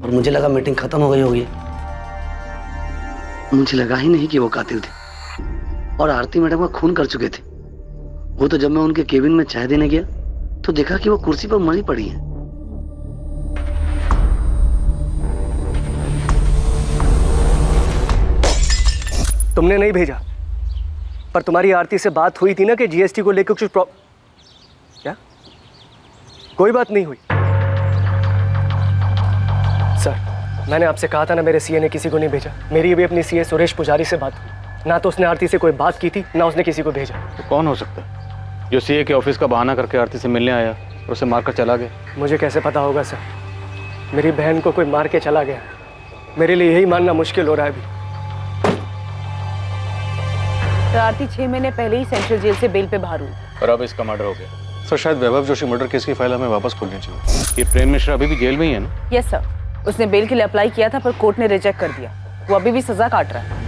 और मुझे लगा मीटिंग खत्म हो गई होगी। मुझे लगा ही नहीं कि वो कातिल थे और आरती मैडम का खून कर चुके थे। वो तो जब मैं उनके केबिन में चाय देने गया तो देखा कि वो कुर्सी पर मरी पड़ी है। तुमने नहीं भेजा, पर तुम्हारी आरती से बात हुई थी ना कि जीएसटी को लेकर कुछ क्या? कोई बात नहीं हुई। सर, मैंने आपसे कहा था ना, मेरे सीए ने किसी को नहीं भेजा। मेरी भी अपनी सीए सुरेश पुजारी से बात हुई, ना तो उसने आरती से कोई बात की थी, ना उसने किसी को भेजा। तो कौन हो सकता है जो सीए के ऑफिस का बहाना करके आरती से मिलने आया और उसे मारकर चला गया? मुझे कैसे पता होगा सर? मेरी बहन को कोई मार के चला गया। मेरे लिए यही मानना मुश्किल हो रहा है अभी। तो आरती 6 महीने पहले ही सेंट्रल जेल से बेल पे बाहर हुई और अब इसका मर्डर हो गया। सर शायद वैभव जोशी मर्डर केस की फाइल हमें वापस खोलनी चाहिए। ये प्रेम मिश्रा अभी भी जेल में ही है ना? यस सर, उसने बेल के लिए अप्लाई किया था पर कोर्ट ने रिजेक्ट कर दिया। वो अभी भी सजा काट रहा है।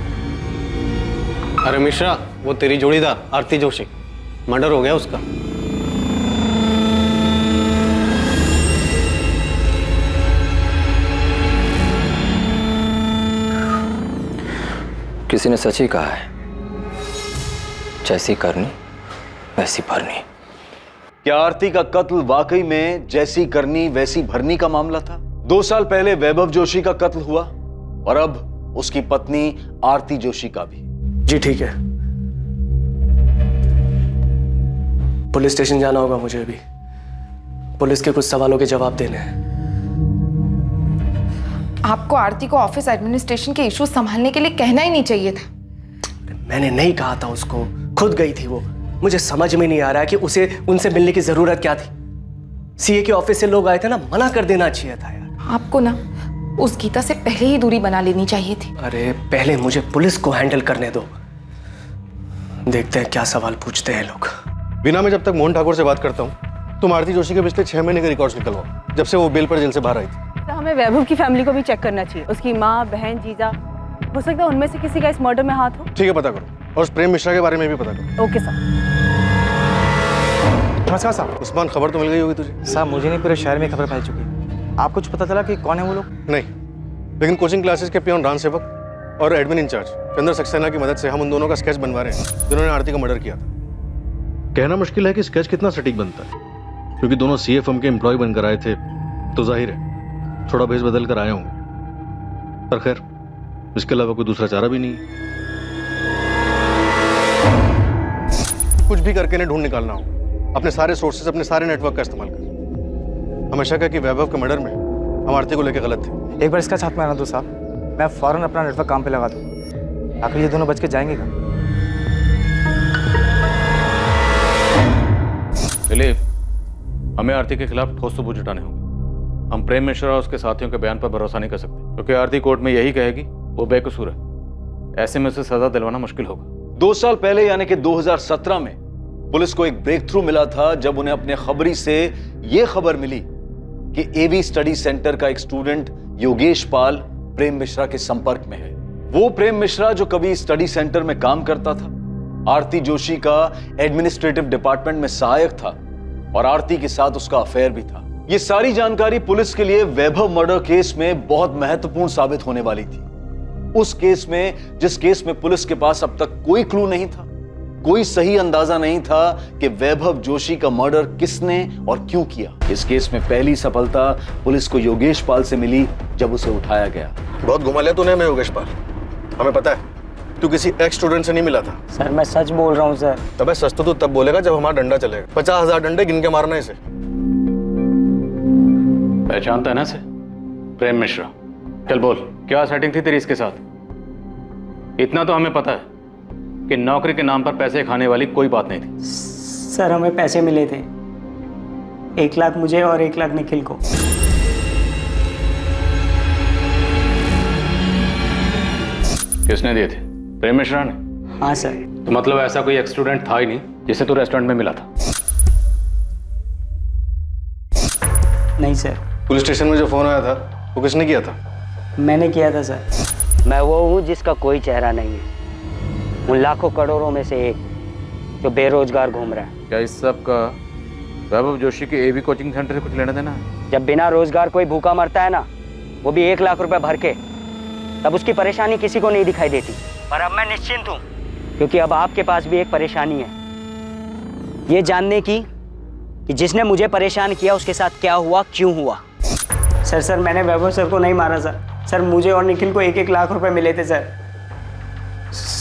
अरे मिश्रा, वो तेरी जोड़ीदार आरती जोशी, मर्डर हो गया उसका। किसी ने सच ही कहा है, जैसी करनी वैसी भरनी। क्या आरती का कत्ल वाकई में जैसी करनी वैसी भरनी का मामला था? 2 साल पहले वैभव जोशी का कत्ल हुआ और अब उसकी पत्नी आरती जोशी का भी। जी ठीक है, पुलिस स्टेशन जाना होगा मुझे अभी। पुलिस के कुछ सवालों के जवाब देने हैं। आपको आरती को ऑफिस एडमिनिस्ट्रेशन के इश्यूज संभालने के लिए कहना ही नहीं चाहिए था। मैंने नहीं कहा था उसको, खुद गई थी वो। मुझे समझ में नहीं आ रहा है कि उसे उनसे मिलने की जरूरत क्या थी। सीए के ऑफिस से लोग आए थे ना, मना कर देना चाहिए था यार। आपको ना उस गीता से पहले ही दूरी बना लेनी चाहिए थी। अरे पहले मुझे पुलिस को हैंडल करने दो, देखते हैं क्या सवाल पूछते हैं लोग। बिना मैं जब तक मोहन ठाकुर से बात करता हूँ, तुम आरती जोशी के पिछले 6 महीने के रिकॉर्ड्स निकलवाओ, जब से वो बेल पर जेल से बाहर आई थी। तो हमें वैभव की फैमिली को भी चेक करना चाहिए। उसकी माँ, बहन, जीजा, हो सकता है उनमें से किसी का इस मर्डर में हाथ हो। ठीक है, पता करो, और उस प्रेम मिश्रा के बारे में भी पता करो। Okay sir. नमस्कार साहब। उस्मान, खबर तो मिल गई होगी तुझे? साहब मुझे नहीं, पूरे शहर में खबर फैल चुकी है। आप कुछ पता चला कि कौन है वो लोग? नहीं, लेकिन कोचिंग क्लासेस के पियोन रान सेवक और एडमिन इंचार्ज चंद्र सक्सेना की मदद से हम उन दोनों का स्केच बनवा रहे हैं जिन्होंने आरती का मर्डर किया था। कहना मुश्किल है कि स्केच कितना सटीक बनता है, क्योंकि दोनों सीए फर्म के एम्प्लॉय बनकर आए थे, तो जाहिर है थोड़ा भेस बदल कर आए होंगे। पर खैर, इसके अलावा कोई दूसरा चारा भी नहीं है। कुछ भी करके इन्हें ढूंढ निकालना हो, अपने सारे सोर्सेस, अपने सारे नेटवर्क का इस्तेमाल कर। हमेशा कहा कि वैभव के मर्डर में हम आरती को लेकर गलत थे। एक बार इसका साथ में आना दो साहब, मैं फौरन अपना नेटवर्क काम पे लगा दूँ। आखिर ये दोनों बच के जाएंगे कहाँ? दिलीप, हमें आरती के खिलाफ ठोस सबूत जुटाने होंगे। हम प्रेम मिश्रा और उसके साथियों के बयान पर भरोसा नहीं कर सकते, क्योंकि आरती कोर्ट में यही कहेगी वो बेकसूर है। ऐसे में उसे सजा दिलवाना मुश्किल होगा। 2 साल पहले यानी कि 2017 में पुलिस को एक ब्रेक थ्रू मिला था, जब उन्हें अपने खबरी से यह खबर मिली कि एवी स्टडी सेंटर का एक स्टूडेंट योगेश पाल प्रेम मिश्रा के संपर्क में है। वो प्रेम मिश्रा जो कभी स्टडी सेंटर में काम करता था, आरती जोशी का एडमिनिस्ट्रेटिव डिपार्टमेंट में सहायक था और आरती के साथ उसका अफेयर भी था। ये सारी जानकारी पुलिस के लिए वैभव मर्डर केस में बहुत महत्वपूर्ण साबित होने वाली थी। उस केस में, जिस केस में पुलिस के पास अब तक कोई क्लू नहीं था, कोई सही अंदाजा नहीं था कि वैभव जोशी का मर्डर किसने और क्यों किया। इस केस में पहली सफलता पुलिस को योगेश पाल से मिली जब उसे उठाया गया। बहुत घुमा लिया तूने हमें योगेश पाल। हमें पता है तू किसी एक्स स्टूडेंट से नहीं मिला था। सर मैं सच बोल रहा हूँ सर। अबे सच तो तू तब बोलेगा जब हमारा डंडा चलेगा। 50,000 डंडे गिन के मारना इसे। पहचानता है ना इसे? प्रेम मिश्रा। चल बोल, क्या सेटिंग थी तेरी इसके साथ? इतना तो हमें पता है कि नौकरी के नाम पर पैसे खाने वाली कोई बात नहीं थी। सर हमें पैसे मिले थे, 1 लाख मुझे और 1 लाख निखिल को। किसने दिए थे? प्रेम मिश्रा ने? हाँ सर। तो मतलब ऐसा कोई एक स्टूडेंट था ही नहीं जिसे तू रेस्टोरेंट में मिला था? नहीं सर। पुलिस स्टेशन में जो फोन आया था वो किसने किया था? मैंने किया था सर। मैं वो हूँ जिसका कोई चेहरा नहीं है, उन लाखों करोड़ों में से एक जो बेरोजगार घूम रहा है। क्या इस सब का वैभव जोशी के एवी कोचिंग सेंटर से कुछ लेना देना है? जब बिना रोजगार कोई भूखा मरता है ना, वो भी 1 लाख रुपए भर के, तब उसकी परेशानी किसी को नहीं दिखाई देती। पर अब मैं निश्चिंत हूँ, क्योंकि अब आपके पास भी एक परेशानी है, ये जानने की कि जिसने मुझे परेशान किया उसके साथ क्या हुआ, क्यों हुआ। सर मैंने वैभव सर को नहीं मारा सर। सर मुझे और निखिल को 1-1 लाख रुपए मिले थे सर।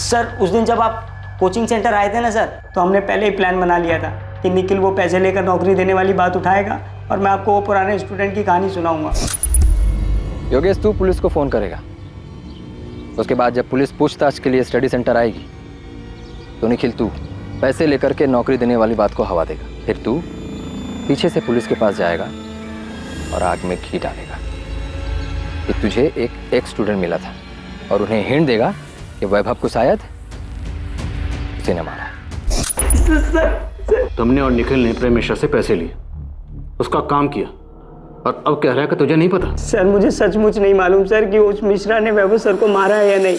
सर उस दिन जब आप कोचिंग सेंटर आए थे ना सर, तो हमने पहले ही प्लान बना लिया था कि निखिल वो पैसे लेकर नौकरी देने वाली बात उठाएगा और मैं आपको वो पुराने स्टूडेंट की कहानी सुनाऊंगा। योगेश, तू पुलिस को फ़ोन करेगा। उसके बाद जब पुलिस पूछताछ के लिए स्टडी सेंटर आएगी तो निखिल तू पैसे लेकर के नौकरी देने वाली बात को हवा देगा। फिर तू पीछे से पुलिस के पास जाएगा और आग में घी डालेगा कि तुझे एक स्टूडेंट मिला था और उन्हें हिंट देगा कि वैभव को शायद उसी ने मारा। तुमने और निखिल ने प्रेम मिश्रा से पैसे लिए, उसका काम किया और अब कह रहा है कि तुझे नहीं पता। सर मुझे सचमुच नहीं मालूम सर कि उस मिश्रा ने वैभव सर को मारा है या नहीं,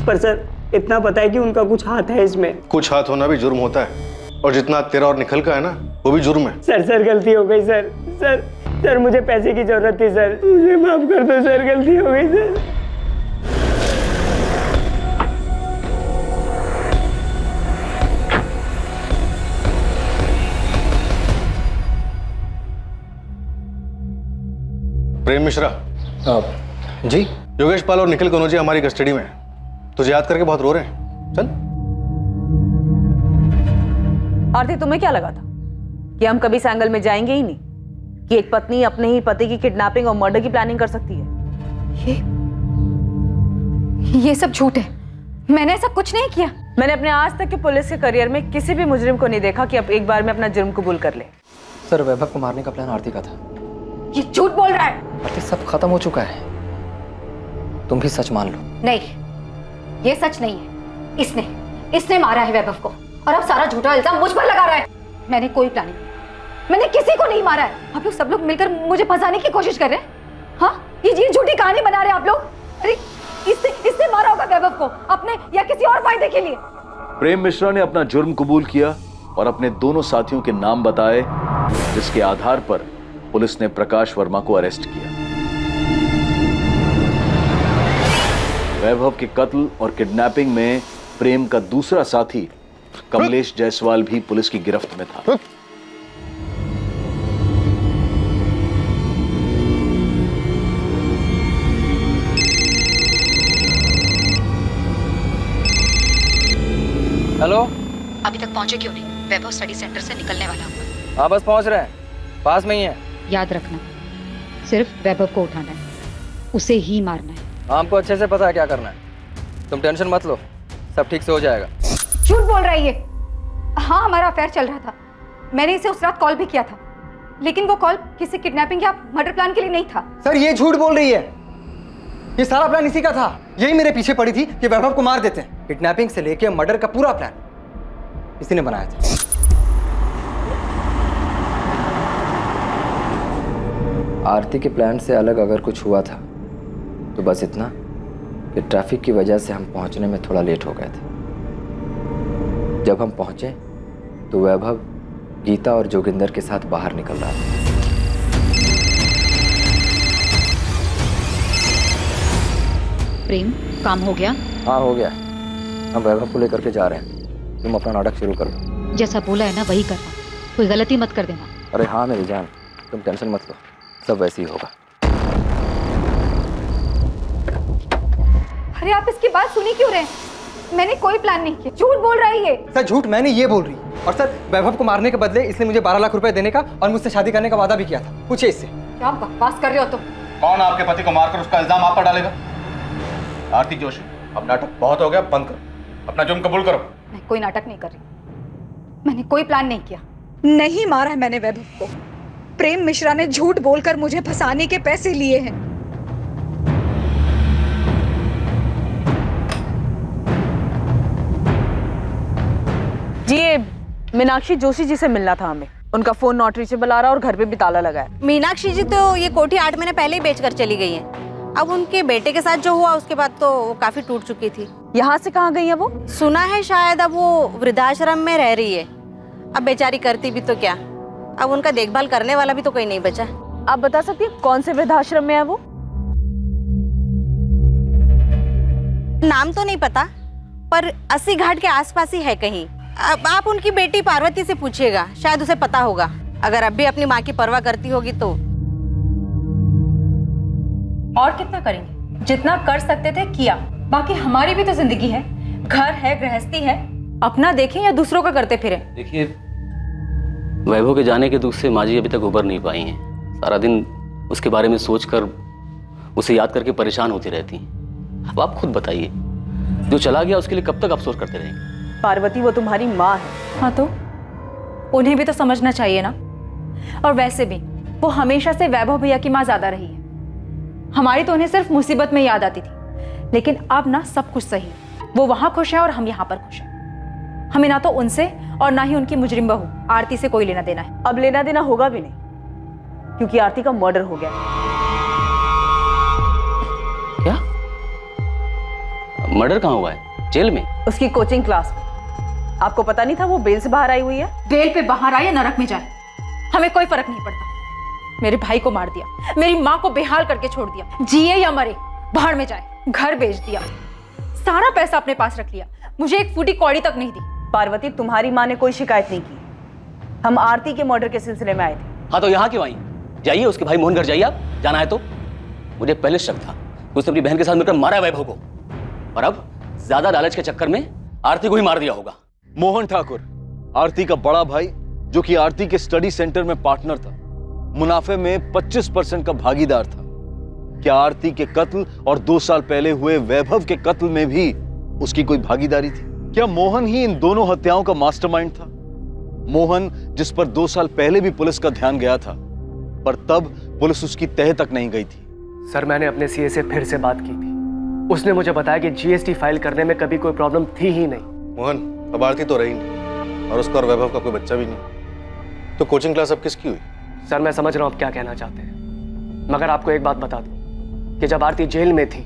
पर सर इतना पता है कि उनका कुछ हाथ है इसमें। कुछ हाथ होना भी जुर्म होता है और जितना तेरा और निखिल का है ना वो भी जुर्म है। सर गलती हो गई सर। सर मुझे पैसे की जरूरत थी सर, मुझे माफ कर दो सर, गलती हो गई सर। प्रेम मिश्रा। जी। योगेश पाल और निखिल कनौजिया हमारी कस्टडी में है। तुझे याद करके बहुत रो रहे हैं। चल। आरती, तुम्हें क्या लगा था कि हम कभी इस एंगल में जाएंगे ही नहीं, कि एक पत्नी अपने ही पति की किडनैपिंग और मर्डर की प्लानिंग कर सकती है? ये सब झूठ है, मैंने ऐसा कुछ नहीं किया। मैंने अपने आज तक के पुलिस के करियर में किसी भी मुजरिम को नहीं देखा कि अब एक बार में अपना जुर्म कबूल कर ले। सर, वैभव को मारने का प्लान आरती का था। ये झूठ बोल रहा है। आरती, सब खत्म हो चुका है, तुम भी सच मान लो। नहीं, ये सच नहीं है। इसने मारा है वैभव को और अब सारा झूठा इल्जाम मुझ पर लगा रहा है। मैंने कोई प्लानिंग, मैंने किसी को नहीं मारा है। आप लोग सब लोग मिलकर मुझे फंसाने की कोशिश कर रहे हैं। हाँ, ये झूठी कहानी बना रहे हैं आप लोग। अरे इसने मारा होगा वैभव को अपने या किसी और फायदे के लिए। प्रेम मिश्रा ने अपना जुर्म कबूल किया और अपने दोनों साथियों के नाम बताए, जिसके आधार पर पुलिस ने प्रकाश वर्मा को अरेस्ट किया। वैभव के कत्ल और किडनैपिंग में प्रेम का दूसरा साथी कमलेश जायसवाल भी पुलिस की गिरफ्त में था। हेलो। अभी तक पहुंचे क्यों नहीं? वैभव स्टडी सेंटर से निकलने वाला होगा। हाँ, बस पहुंच रहे हैं, पास में ही है। याद रखना, सिर्फ वैभव को उठाना है, उसे ही मारना है। हमको अच्छे से पता है क्या करना है, तुम टेंशन मत लो, सब ठीक से हो जाएगा। झूठ बोल रहा है ये। हाँ, हमारा अफेयर चल रहा था, मैंने इसे उस रात कॉल भी किया था, लेकिन वो कॉल किसी किडनैपिंग या मर्डर प्लान के लिए नहीं था। सर, ये झूठ बोल रही है, ये सारा प्लान इसी का था। यही मेरे पीछे पड़ी थी कि वैभव को मार देते हैं। किडनैपिंग से लेके मर्डर का पूरा प्लान इसी ने बनाया था। आरती के प्लान से अलग अगर कुछ हुआ था तो बस इतना कि ट्रैफिक की वजह से हम पहुंचने में थोड़ा लेट हो गए थे। जब हम पहुंचे तो वैभव गीता और जोगिंदर के साथ बाहर निकल रहा था। प्रेम, काम हो गया? हाँ, हो गया। हम वैभव को लेकर के जा रहे हैं, तुम अपना नाटक शुरू कर दो। जैसा बोला है ना वही करना, कोई गलती मत कर देना। अरे हाँ मेरी जान, तुम टेंशन मत लो, सब वैसे ही होगा। अरे आप इसकी बात सुनी क्यों रहे हैं? मैंने कोई प्लान नहीं किया। झूठ बोल रहा है ये। सर, झूठ मैंने ये बोल रही, और सर वैभव को मारने के बदले इसने मुझे 12 लाख रुपए देने का और मुझसे शादी करने का वादा भी किया था। पूछिए इससे। क्या बकवास कर रहे हो तुम? कौन आपके पति को मारकर उसका इल्जाम आप पर डालेगा? आरती जोशी, अब नाटक बहुत हो गया, बंद करो, अपना जुर्म कबूल करो। मैं कोई नाटक नहीं कर रही, मैंने कोई प्लान नहीं किया। नहीं मारा है मैंने वैभव को। प्रेम मिश्रा ने झूठ बोलकर मुझे फंसाने के पैसे लिए हैं। जी, ये मीनाक्षी जोशी जी से मिलना था हमें। उनका फोन नॉट रीचेबल आ रहा और घर पे भी ताला लगा है। मीनाक्षी जी तो ये कोठी 8 महीने पहले ही बेचकर चली गई हैं। अब उनके बेटे के साथ जो हुआ उसके बाद तो वो काफी टूट चुकी थी। यहाँ से कहाँ गई है वो? सुना है शायद अब वो वृद्धाश्रम में रह रही है। अब बेचारी करती भी तो क्या, अब उनका देखभाल करने वाला भी तो कोई नहीं बचा। आप बता सकती हैं कौन से वृद्धाश्रम में है वो? नाम तो नहीं पता, पर 80 घाट के आसपास ही है कहीं। अब आप उनकी बेटी पार्वती से पूछिएगा, शायद उसे पता होगा। अगर अब भी अपनी माँ की परवाह करती होगी तो। और कितना करेंगे? जितना कर सकते थे किया, बाकी हमारी भी तो जिंदगी है। घर है, गृहस्थी है, अपना देखें या दूसरों का करते फिरें? देखिए, वैभव के जाने के दुख से माँ जी अभी तक उबर नहीं पाई हैं। सारा दिन उसके बारे में सोचकर, उसे याद करके परेशान होती रहती हैं। अब आप खुद बताइए, जो चला गया उसके लिए कब तक अफसोस करते रहेंगे? पार्वती, वो तुम्हारी माँ है। हाँ तो उन्हें भी तो समझना चाहिए ना। और वैसे भी वो हमेशा से वैभव भैया की माँ ज्यादा रही है। हमारी तो उन्हें सिर्फ मुसीबत में याद आती थी, लेकिन अब ना सब कुछ सही है। वो वहां खुश है और हम यहाँ पर खुश हैं। हमें ना तो उनसे और ना ही उनकी मुजरिम बहू आरती से कोई लेना देना है। अब लेना देना होगा भी नहीं, क्योंकि आरती का मर्डर हो गया। क्या? मर्डर कहाँ हुआ है? जेल में? उसकी कोचिंग क्लास में। आपको पता नहीं था वो बेल से बाहर आई हुई है? बेल पे बाहर आए या नरक में जाए, हमें कोई फर्क नहीं पड़ता। मेरे भाई को मार दिया, मेरी माँ को बेहाल करके छोड़ दिया, जिए या मरे बाहर में जाए, घर बेच दिया, सारा पैसा अपने पास रख लिया, मुझे एक फूटी कौड़ी तक नहीं दी। पार्वती, तुम्हारी माँ ने कोई शिकायत नहीं की। हम आरती के मर्डर के सिलसिले में आए थे। हाँ तो यहाँ क्यों आई? जाइए उसके भाई मोहन घर जाइए, आप जाना है तो। मुझे पहले शक था कि उसने अपनी बहन के साथ मिलकर मारा है वैभव को, और अब ज्यादा लालच के चक्कर में आरती को ही मार दिया होगा। मोहन ठाकुर, आरती का बड़ा भाई, जो कि आरती के स्टडी सेंटर में पार्टनर था, मुनाफे में 25% का भागीदार था। क्या आरती के कत्ल और 2 साल पहले हुए वैभव के कत्ल में भी उसकी कोई भागीदारी थी? क्या मोहन ही इन दोनों हत्याओं का मास्टरमाइंड था? मोहन, जिस पर 2 साल पहले भी पुलिस का ध्यान गया था, पर तब पुलिस उसकी तह तक नहीं गई थी। सर, मैंने अपने सीए से फिर से बात की थी। उसने मुझे बताया कि जीएसटी फाइल करने में कभी कोई प्रॉब्लम थी ही नहीं। मोहन, अब आरती तो रही नहीं, और उसका और वैभव का कोई बच्चा भी नहीं, तो कोचिंग क्लास अब किसकी हुई? सर, मैं समझ रहा हूँ आप क्या कहना चाहते हैं, मगर आपको एक बात बता दूं कि जब आरती जेल में थी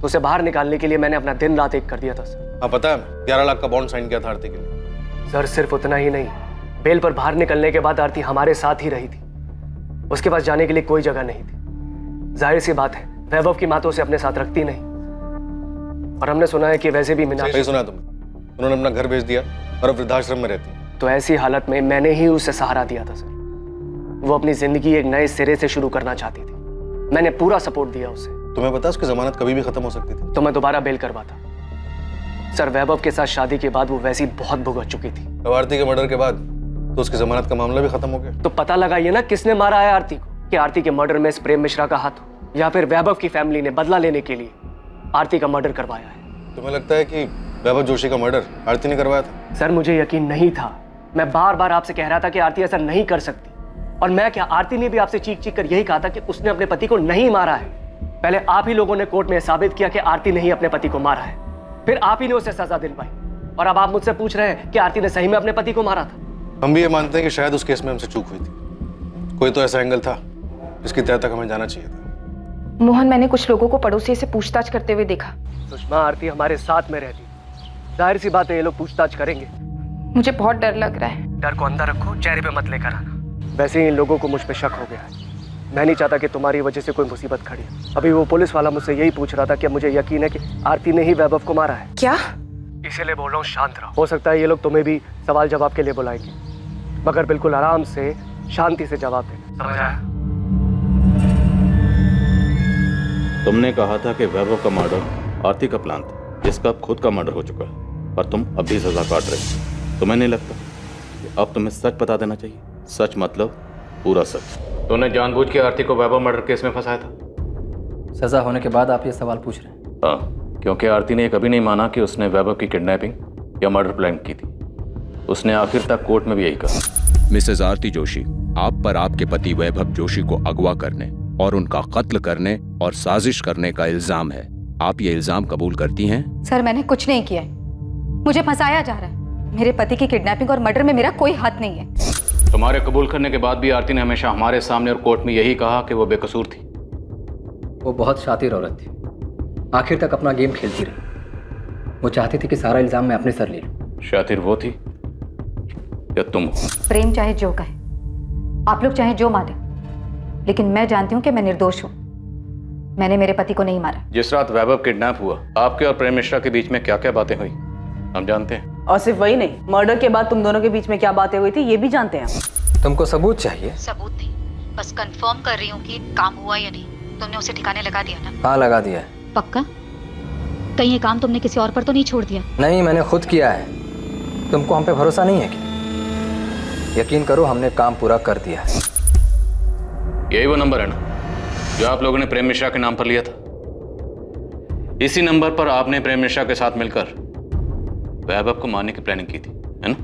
तो उसे बाहर निकालने के लिए मैंने अपना दिन रात एक कर दिया था सर। हाँ पता है, 11 लाख का बॉन्ड साइन किया था आरती के लिए। सर, सिर्फ उतना ही नहीं, बेल पर बाहर निकलने के बाद आरती हमारे साथ ही रही थी। उसके पास जाने के लिए कोई जगह नहीं थी। जाहिर सी बात है, वैभव की माँ तो उसे अपने साथ रखती नहीं, और हमने सुना है कि वैसे भी मीनाक्षी। सही सुना तुमने, उन्होंने अपना घर बेच दिया और अब वृद्धाश्रम में रहती है। तो ऐसी हालत में मैंने ही उसे सहारा दिया था सर। वो अपनी जिंदगी एक नए सिरे से शुरू करना चाहती थी, मैंने पूरा सपोर्ट दिया उसे। तुम्हें पता उसकी जमानत कभी भी खत्म हो सकती थी। तो मैं दोबारा बेल करवाता। सर, वैभव के साथ शादी के बाद वो वैसी बहुत भुगत चुकी थी। अब आरती के मर्डर के बाद तो उसकी जमानत का मामला भी खत्म हो गया। तो पता लगाइए ना किसने मारा है आरती को, कि आरती के मर्डर में प्रेम मिश्रा का हाथ हो, या फिर वैभव की फैमिली ने बदला लेने के लिए आरती का मर्डर करवाया है। तुम्हें लगता है कि वैभव जोशी का मर्डर आरती ने करवाया था? सर, मुझे यकीन नहीं था। मैं बार बार आपसे कह रहा था कि आरती ऐसा नहीं कर सकती, और मैं क्या, आरती ने भी आपसे चीख चीख कर यही कहा था कि उसने अपने पति को नहीं मारा है। पहले आप ही लोगों ने कोर्ट में साबित किया कि आरती ने ही अपने पति को मारा है, फिर आप ही ने उसे सजा दिलवाई, और अब आप मुझसे पूछ रहे हैं कि आरती ने सही में अपने पति को मारा था। हम भी ये मानते हैं कि शायद उस केस में हमसे चूक हुई थी। कोई तो ऐसा एंगल था जिसकी तह तक हमें जाना चाहिए था। मोहन, मैंने कुछ लोगों को पड़ोसी से पूछताछ करते हुए देखा। सुषमा, आरती हमारे साथ में रहती, जाहिर सी बात है ये लोग पूछताछ करेंगे। मुझे बहुत डर लग रहा है। डर को अंदर रखो, चेहरे पे मत लेकर आना। वैसे ही इन लोगों को मुझ पे शक हो गया है। मैं नहीं चाहता कि तुम्हारी वजह से कोई मुसीबत खड़ी है। अभी वो पुलिस वाला मुझसे यही पूछ रहा था कि मुझे यकीन है कि आरती ने ही वैभव को मारा है। क्या? इसीलिए बोल रहा हूँ शांत रहो। हो सकता है ये लोग तुम्हें भी सवाल जवाब के लिए बुलाएंगे, मगर बिल्कुल आराम से शांति से जवाब देना, समझ आया? तुमने कहा था कि वैभव का मर्डर आरती का प्लान था, जिसका अब खुद का मर्डर हो चुका है, पर तुम अब भी सजा काट रहे हो। तुम्हें नहीं लगता कि अब तुम्हें सच बता देना चाहिए? सच मतलब पूरा सच। तुमने जानबूझ के आरती को वैभव मर्डर केस में फंसाया था। सजा होने के बाद आप ये सवाल पूछ रहे हैं? हाँ, क्योंकि आरती ने कभी नहीं माना कि उसने वैभव की किडनैपिंग या मर्डर प्लान की थी। उसने आखिर तक कोर्ट में भी यही कहा। मिसेज आरती जोशी, आप पर आपके पति वैभव जोशी को अगवा करने और उनका कत्ल करने और साजिश करने का इल्जाम है। आप ये इल्जाम कबूल करती हैं? सर, मैंने कुछ नहीं किया है, मुझे फंसाया जा रहा है। मेरे पति की किडनैपिंग और मर्डर में मेरा कोई हाथ नहीं है। तुम्हारे कबूल करने के बाद भी आरती ने हमेशा हमारे सामने और कोर्ट में यही कहा कि वो बेकसूर थी। वो बहुत शातिर औरत थी, आखिर तक अपना गेम खेलती रही। वो चाहती थी कि सारा इल्जाम मैं अपने सर ले लूं। शातिर वो थी या तुम? प्रेम चाहे जो कहे, आप लोग चाहे जो माने, लेकिन मैं जानती हूँ कि मैं निर्दोष हूँ। मैंने मेरे पति को नहीं मारा। जिस रात वैभव किडनैप हुआ, आपके और प्रेम मिश्रा के बीच में क्या क्या बातें हुई हम जानते हैं। और सिर्फ वही नहीं, मर्डर के बाद तुम दोनों के बीच में क्या बातें हुई थी ये भी जानते हैं। तुमको सबूत चाहिए? सबूत नहीं, बस कंफर्म कर रही हूँ कि काम हुआ या नहीं। तुमने उसे ठिकाने लगा दिया ना? हाँ, लगा दिया है। पक्का? कहीं ये काम तुमने किसी और पर तो नहीं छोड़ दिया? नहीं, मैंने खुद किया है। तुमको हम पे भरोसा नहीं है कि? यकीन करो, हमने काम पूरा कर दिया है। यही वो नंबर है ना जो आप लोगों ने प्रेम मिश्रा के नाम पर लिया था? इसी नंबर पर आपने प्रेम मिश्रा के साथ मिलकर वैभव को मारने की प्लानिंग की थी, है ना?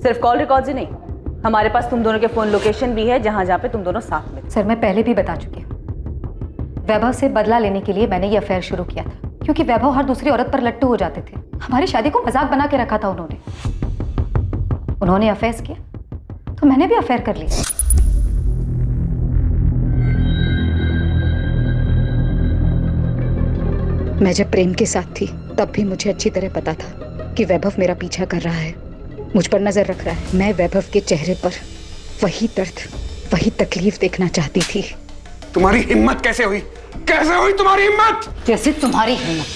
सिर्फ कॉल रिकॉर्ड्स ही नहीं, हमारे पास तुम दोनों के फोन लोकेशन भी है जहां जहां पे तुम दोनों साथ में थे। सर, मैं पहले भी बता चुकी हूँ। वैभव से बदला लेने के लिए मैंने ये अफेयर शुरू किया था, क्योंकि वैभव हर दूसरी औरत पर लट्टू हो जाते थे। हमारी शादी को मजाक बना के रखा था उन्होंने अफेयर्स किया तो मैंने भी अफेयर कर लिया। मैं जब प्रेम के साथ थी तब भी मुझे अच्छी तरह पता था कि वैभव मेरा पीछा कर रहा है, मुझ पर नजर रख रहा है। मैं वैभव के चेहरे पर वही दर्द, वही तकलीफ देखना चाहती थी। तुम्हारी हिम्मत कैसे हुई? कैसे हुई तुम्हारी हिम्मत? कैसे तुम्हारी हिम्मत?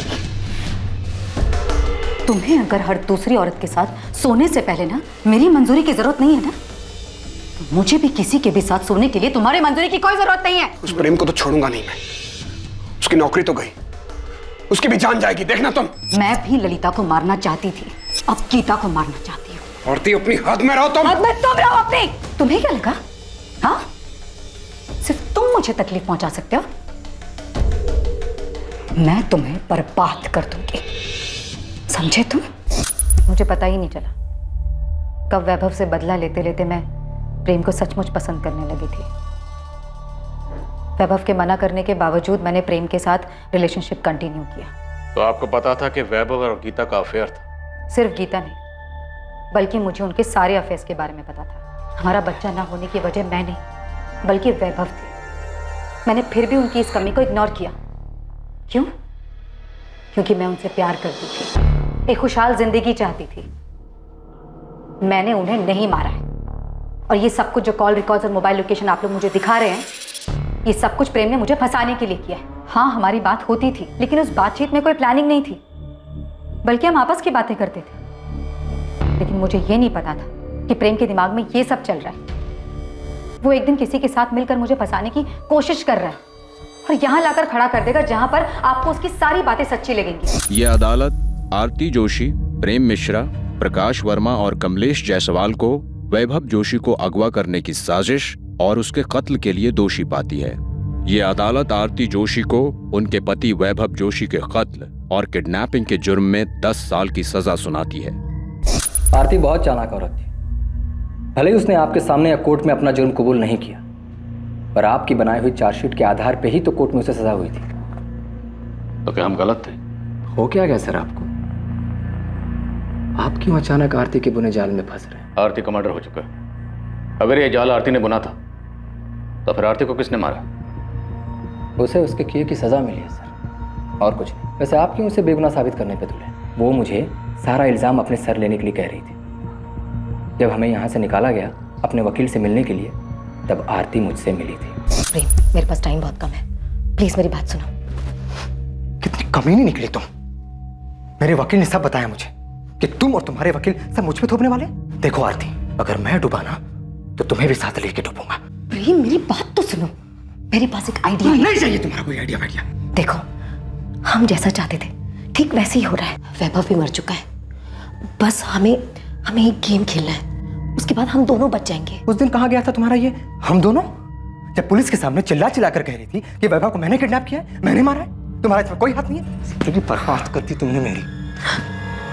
तुम्हें अगर हर दूसरी औरत के साथ सोने से पहले ना मेरी मंजूरी की जरूरत नहीं है ना, तो मुझे भी किसी के भी साथ सोने के लिए तुम्हारी मंजूरी की कोई जरूरत नहीं है। उस प्रेम को तो छोड़ूंगा नहीं मैं। उसकी नौकरी तो गई, उसकी भी जान जाएगी, देखना तुम। मैं भी ललिता को मारना चाहती थी, अब गीता को मारना चाहती हूँ। औरती अपनी हद में रहो तुम। हद में तुम रहो अपनी। तुम्हें क्या लगा? हाँ, सिर्फ तुम मुझे तकलीफ पहुंचा सकते हो। मैं तुम्हें बर्बाद कर दूंगी, समझे तुम? मुझे पता ही नहीं चला कब वैभव से बदला लेते लेते मैं प्रेम को सचमुच पसंद करने लगी थी। वैभव के मना करने के बावजूद मैंने प्रेम के साथ रिलेशनशिप कंटिन्यू किया। तो आपको पता था कि वैभव और गीता का अफेयर था? सिर्फ गीता नहीं, बल्कि मुझे उनके सारे अफेयर्स के बारे में पता था। हमारा बच्चा ना होने की वजह मैं नहीं बल्कि वैभव थे। मैंने फिर भी उनकी इस कमी को इग्नोर किया। क्यों? क्योंकि मैं उनसे प्यार करती थी, एक खुशहाल जिंदगी चाहती थी। मैंने उन्हें नहीं मारा है, और ये सब कुछ जो कॉल रिकॉर्ड्स और मोबाइल लोकेशन आप लोग मुझे दिखा रहे हैं, ये सब कुछ प्रेम ने मुझे फंसाने के लिए किया है। हाँ, हमारी बात होती थी, लेकिन उस बातचीत में कोई प्लानिंग नहीं थी, बल्कि हम आपस की बातें करते थे। लेकिन मुझे ये नहीं पता था कि प्रेम के दिमाग में ये सब चल रहा है। वो एक दिन किसी के साथ मिलकर मुझे फंसाने की कोशिश कर रहा है और यहाँ लाकर खड़ा कर देगा जहाँ पर आपको उसकी सारी बातें सच्ची लगेंगी। ये अदालत आरती जोशी, प्रेम मिश्रा, प्रकाश वर्मा और कमलेश जायसवाल को वैभव जोशी को अगवा करने की साजिश और उसके कत्ल के लिए दोषी पाती है। ये अदालत आरती जोशी को उनके पति वैभव जोशी के कत्ल और किडनैपिंग के जुर्म में 10 साल की सजा सुनाती है। आरती बहुत चालाक औरत थी। भले ही उसने आपके सामने या कोर्ट में अपना जुर्म कबूल नहीं किया, पर आपकी बनाई हुई चार्जशीट के आधार पे ही तो कोर्ट में उसे सजा हुई थी। तो क्या हम गलत थे? हो क्या गया सर आपको? आप क्यों अचानक आरती के बुने जाल में फंस रहे हैं? आरती का मर्डर हो चुका है। अगर ये जाल आरती ने बुना था तो फिर आरती को किसने मारा? उसे उसके किए की सजा मिली है सर, और कुछ नहीं। वैसे आप क्यों उसे बेगुनाह साबित करने पे तुले? वो मुझे सारा इल्जाम अपने सर लेने के लिए कह रही थी। जब हमें यहाँ से निकाला गया अपने वकील से मिलने के लिए, तब आरती मुझसे मिली थी। प्रेम, मेरे पास टाइम बहुत कम है, प्लीज मेरी बात सुनो। कितनी कमीनी निकली तुम। मेरे वकील ने सब बताया मुझे कि तुम और तुम्हारे वकील सब मुझ पे थोपने वाले। देखो आरती, अगर मैं डूबा ना तो तुम्हें भी साथ लेके डूबूंगा। प्रेम, मेरी बात तो सुनो। मेरे पास एक आइडिया है। नहीं चाहिए तुम्हारा कोई आइडिया वाइडिया। देखो, हम जैसा चाहते थे ठीक वैसे ही हो रहा है। वैभव भी मर चुका है, बस हमें एक गेम खेलना है, उसके बाद हम दोनों बच जाएंगे। उस दिन कहाँ गया था तुम्हारा ये हम दोनों? जब पुलिस के सामने चिल्ला चिल्ला कर कह रही थी कि वैभव को मैंने किडनैप किया है, मैंने मारा है, तुम्हारा इसमें कोई हाथ नहीं है। जिंदगी बर्बाद कर दी तुमने मेरी।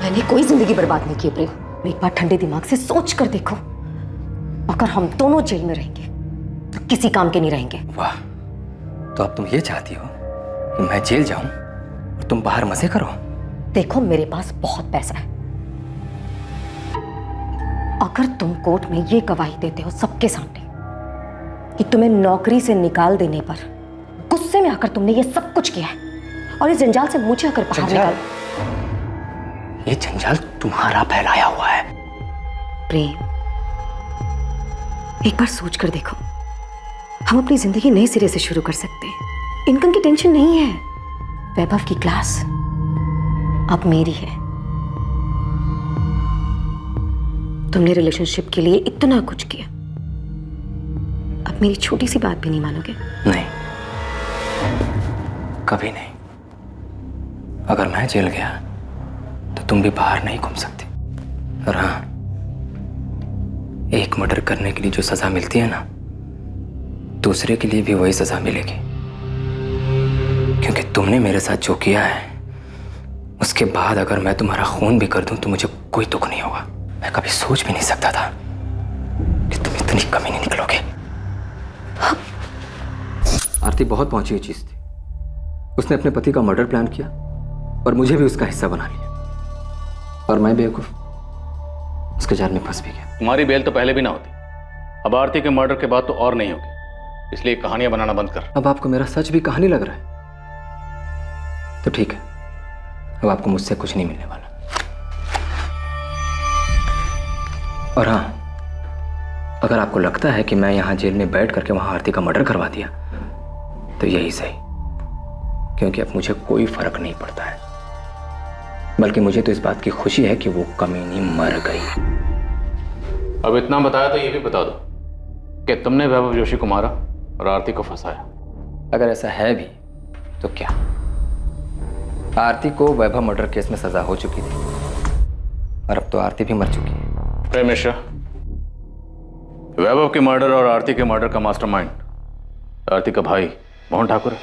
मैंने कोई जिंदगी बर्बाद नहीं की प्रेम। एक बार ठंडे दिमाग से सोच कर देखो, अगर हम दोनों जेल में रहेंगे तो किसी काम के नहीं रहेंगे। वाह, तो अब तुम ये चाहती हो कि मैं जेल जाऊं और तुम बाहर मजे करो? देखो, मेरे पास बहुत पैसा है। अगर तुम कोर्ट में ये गवाही देते हो सबके सामने कि तुम्हें नौकरी से निकाल देने पर गुस्से में आकर तुमने ये सब कुछ किया है और इस जंजाल से मुझे अगर बाहर निकाल। ये जंजाल तुम्हारा फैलाया हुआ है। प्रेम, एक बार सोच कर देखो, हम अपनी जिंदगी नए सिरे से शुरू कर सकते हैं। इनकम की टेंशन नहीं है। वैभव की क्लास अब मेरी है। तुमने रिलेशनशिप के लिए इतना कुछ किया, अब मेरी छोटी सी बात भी नहीं मानोगे? नहीं, कभी नहीं। अगर मैं जेल गया तो तुम भी बाहर नहीं घूम सकती। और हाँ, एक मर्डर करने के लिए जो सजा मिलती है ना, दूसरे के लिए भी वही सजा मिलेगी। क्योंकि तुमने मेरे साथ जो किया है, उसके बाद अगर मैं तुम्हारा खून भी कर दूं तो मुझे कोई दुख नहीं होगा। मैं कभी सोच भी नहीं सकता था कि तुम इतनी कमीनी निकलोगे। आरती बहुत पहुंची हुई चीज थी। उसने अपने पति का मर्डर प्लान किया और मुझे भी उसका हिस्सा बना लिया, और मैं बेवकूफ उसके जाल में फंस भी गया। तुम्हारी बेल तो पहले भी ना होती, अब आरती के मर्डर के बाद तो और नहीं होगी, इसलिए कहानियां बनाना बंद कर। अब आपको मेरा सच भी कहानी लग रहा है तो ठीक है, अब आपको मुझसे कुछ नहीं मिलने वाला। और हाँ, अगर आपको लगता है कि मैं यहां जेल में बैठ करके वहां आरती का मर्डर करवा दिया तो यही सही, क्योंकि अब मुझे कोई फर्क नहीं पड़ता है। बल्कि मुझे तो इस बात की खुशी है कि वो कमीनी मर गई। अब इतना बताया तो ये भी बता दो कि तुमने वैभव जोशी को मारा और आरती को फंसाया। अगर ऐसा है भी तो क्या? आरती को वैभव मर्डर केस में सजा हो चुकी थी और अब तो आरती भी मर चुकी है। प्रेम मिश्रा, वैभव के मर्डर और आरती के मर्डर का मास्टरमाइंड आरती का भाई मोहन ठाकुर है।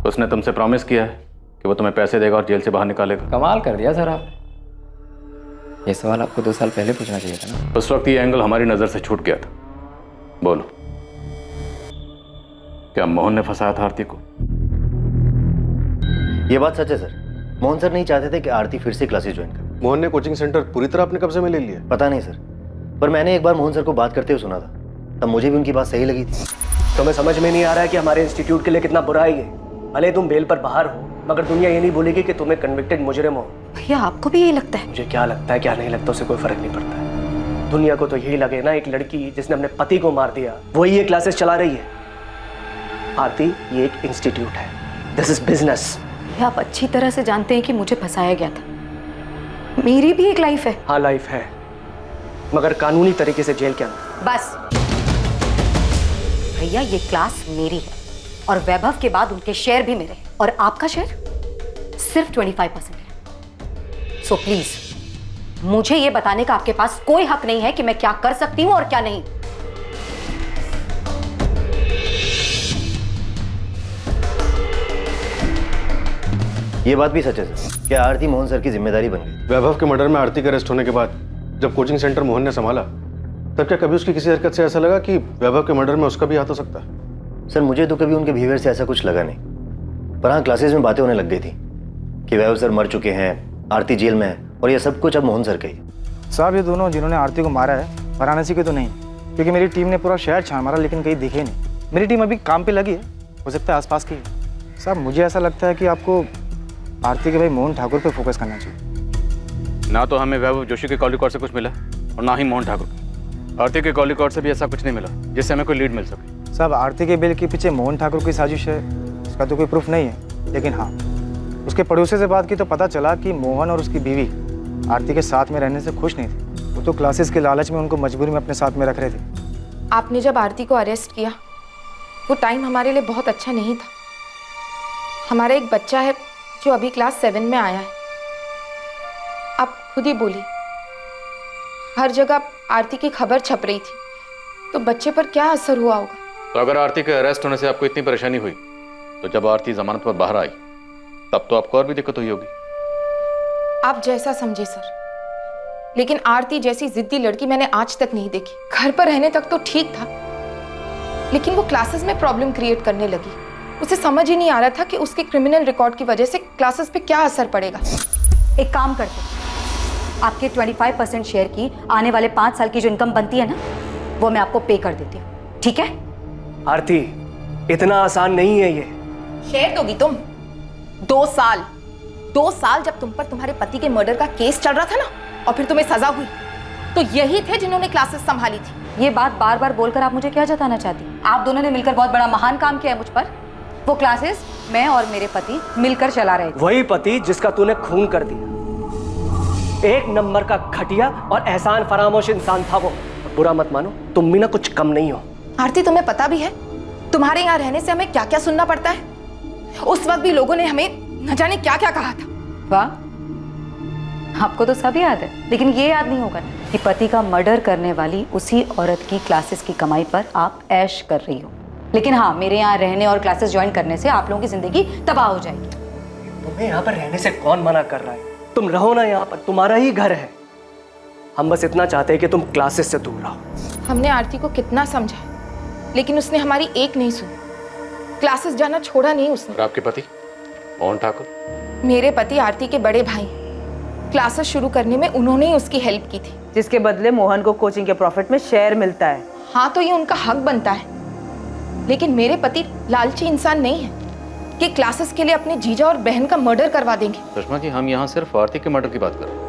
उसने तुमसे प्रॉमिस किया है कि वो तुम्हें पैसे देगा और जेल से बाहर निकालेगा। कमाल कर दिया सर आपने। ये सवाल आपको 2 साल पहले पूछना चाहिए था ना। उस वक्त ये एंगल हमारी नजर से छूट गया था। बोलो, क्या मोहन ने फंसाया था आरती को? ये बात सच है सर। मोहन सर नहीं चाहते थे कि आरती फिर से क्लासेस ज्वाइन करे। मोहन ने कोचिंग सेंटर पूरी तरह अपने कब्जे में ले लिया? पता नहीं सर, पर मैंने एक बार मोहन सर को बात करते हुए सुना था, तब मुझे भी उनकी बात सही लगी थी। तुम्हें समझ में नहीं आ रहा है कि हमारे इंस्टीट्यूट के लिए कितना बुरा है ये? भले तुम बेल पर बाहर हो, मगर दुनिया ये नहीं बोलेगी कि तुम्हें कन्विक्टेड मुजरिम हो। भैया आपको भी यही लगता है? मुझे क्या लगता है क्या नहीं लगता उससे कोई फर्क नहीं पड़ता है। दुनिया को तो यही लगे ना, एक लड़की जिसने अपने पति को मार दिया वही ये क्लासेस चला रही है। आरती, ये एक इंस्टीट्यूट है, दिस इज बिजनेस। आप अच्छी तरह से जानते हैं कि मुझे फंसाया गया था। मेरी भी एक लाइफ है। हाँ लाइफ है, मगर कानूनी तरीके से जेल के अंदर। बस भैया, ये क्लास मेरी है और वैभव के बाद उनके शेयर भी मेरे हैं, और आपका शेयर सिर्फ 25% है। सो प्लीज मुझे ये बताने का आपके पास कोई हक नहीं है कि मैं क्या कर सकती हूं और क्या नहीं। ये बात भी सच है सर, क्या आरती मोहन सर की जिम्मेदारी बन गई। वैभव के मर्डर में आरती के अरेस्ट होने के बाद जब कोचिंग सेंटर मोहन ने संभाला, तब क्या कभी उसकी किसी हरकत से ऐसा लगा कि वैभव के मर्डर में उसका भी हाथ हो सकता है? सर मुझे तो कभी उनके बिहेवियर से ऐसा कुछ लगा नहीं, पर हाँ क्लासेस में बातें होने लग गई थी कि वैभव सर मर चुके हैं, आरती जेल में है, और ये सब कुछ अब मोहन सर का ही। साहब, ये दोनों जिन्होंने आरती को मारा है वाराणसी के तो नहीं, क्योंकि मेरी टीम ने पूरा शहर छान मारा लेकिन कहीं दिखे नहीं। मेरी टीम अभी काम पे लगी है, हो सकता है आसपास की है। साहब मुझे ऐसा लगता है कि आपको आरती के भाई मोहन ठाकुर पे फोकस करना चाहिए। ना तो हमें वैभव जोशी के कॉल रिकॉर्ड से कुछ मिला और ना ही मोहन ठाकुर। आरती के कॉल रिकॉर्ड से भी ऐसा कुछ नहीं मिला जिससे हमें कोई लीड मिल सके। साहब आरती के बिल के पीछे मोहन ठाकुर की साजिश है, इसका तो कोई प्रूफ नहीं है, लेकिन हाँ उसके पड़ोसी से बात की तो पता चला कि मोहन और उसकी बीवी आरती के साथ में रहने से खुश नहीं थे। वो तो क्लासेस के लालच में उनको मजबूरी में अपने साथ में रख रहे थे। आपने जब आरती को अरेस्ट किया वो टाइम हमारे लिए बहुत अच्छा नहीं था। हमारा एक बच्चा है जो अभी क्लास 7 में आया है। आप खुद ही बोली, हर जगह आरती की खबर छप रही थी, तो बच्चे पर क्या असर हुआ होगा। तो अगर आरती के अरेस्ट होने से आपको इतनी परेशानी हुई, तो जब आरती जमानत पर बाहर आई तब तो आपको और भी दिक्कत हुई होगी। आप जैसा समझे सर, लेकिन आरती जैसी जिद्दी लड़की मैंने आज तक नहीं देखी। घर पर रहने तक तो ठीक था, लेकिन वो क्लासेस में प्रॉब्लम क्रिएट करने लगी। उसे समझ ही नहीं आ रहा था कि उसके क्रिमिनल रिकॉर्ड की वजह से क्लासेस पे क्या असर पड़ेगा। एक काम करते, आपके 25% शेयर की आने वाले 5 साल की जो इनकम बनती है ना, वो मैं आपको पे कर देती हूँ, ठीक है? आरती, इतना आसान नहीं है ये। शेयर दोगी तुम? 2 साल जब तुम पर तुम्हारे पति के मर्डर का केस चल रहा था ना, और फिर तुम्हें सजा हुई, तो यही थे जिन्होंने क्लासेस संभाली थी। ये बात बार बार बोलकर आप मुझे क्या जताना चाहती हैं? आप दोनों ने मिलकर बहुत बड़ा महान काम किया है मुझ पर। वो क्लासेस मैं और मेरे पति मिलकर चला रहे थे। वही पति जिसका तूने खून कर दिया। एक नंबर का घटिया और एहसान फरामोश इंसान था वो। बुरा मत मानो, तुम भी ना कुछ कम नहीं हो। आरती, तुम्हें पता भी है तुम्हारे यहाँ रहने से हमें क्या क्या सुनना पड़ता है। उस वक्त भी लोगों ने हमें न जाने क्या क्या कहा था। वाह, आपको तो सब याद है, लेकिन ये याद नहीं होगा कि पति का मर्डर करने वाली उसी औरत की क्लासेस की कमाई पर आप ऐश कर रही हो। लेकिन हाँ, मेरे यहाँ रहने और क्लासेस ज्वाइन करने से आप लोगों की जिंदगी तबाह हो जाएगी। तुम्हें यहाँ पर रहने से कौन मना कर रहा है? तुम रहो ना यहाँ पर, तुम्हारा ही घर है। हम बस इतना चाहते हैं कि तुम क्लासेस से दूर रहो। हमने आरती को कितना समझा, लेकिन उसने हमारी एक नहीं सुनी। क्लासेस जाना छोड़ा नहीं उसने। और आपके पति मोहन ठाकुर? मेरे पति आरती के बड़े भाई, क्लासेस शुरू करने में उन्होंने ही उसकी हेल्प की थी, जिसके बदले मोहन को कोचिंग के प्रॉफिट में शेयर मिलता है। हाँ, तो ये उनका हक बनता है, लेकिन मेरे पति लालची इंसान नहीं है कि क्लासेस के लिए अपने जीजा और बहन का मर्डर करवा देंगे। सुषमा जी, हम यहाँ सिर्फ आरती के मर्डर की बात कर रहे हैं।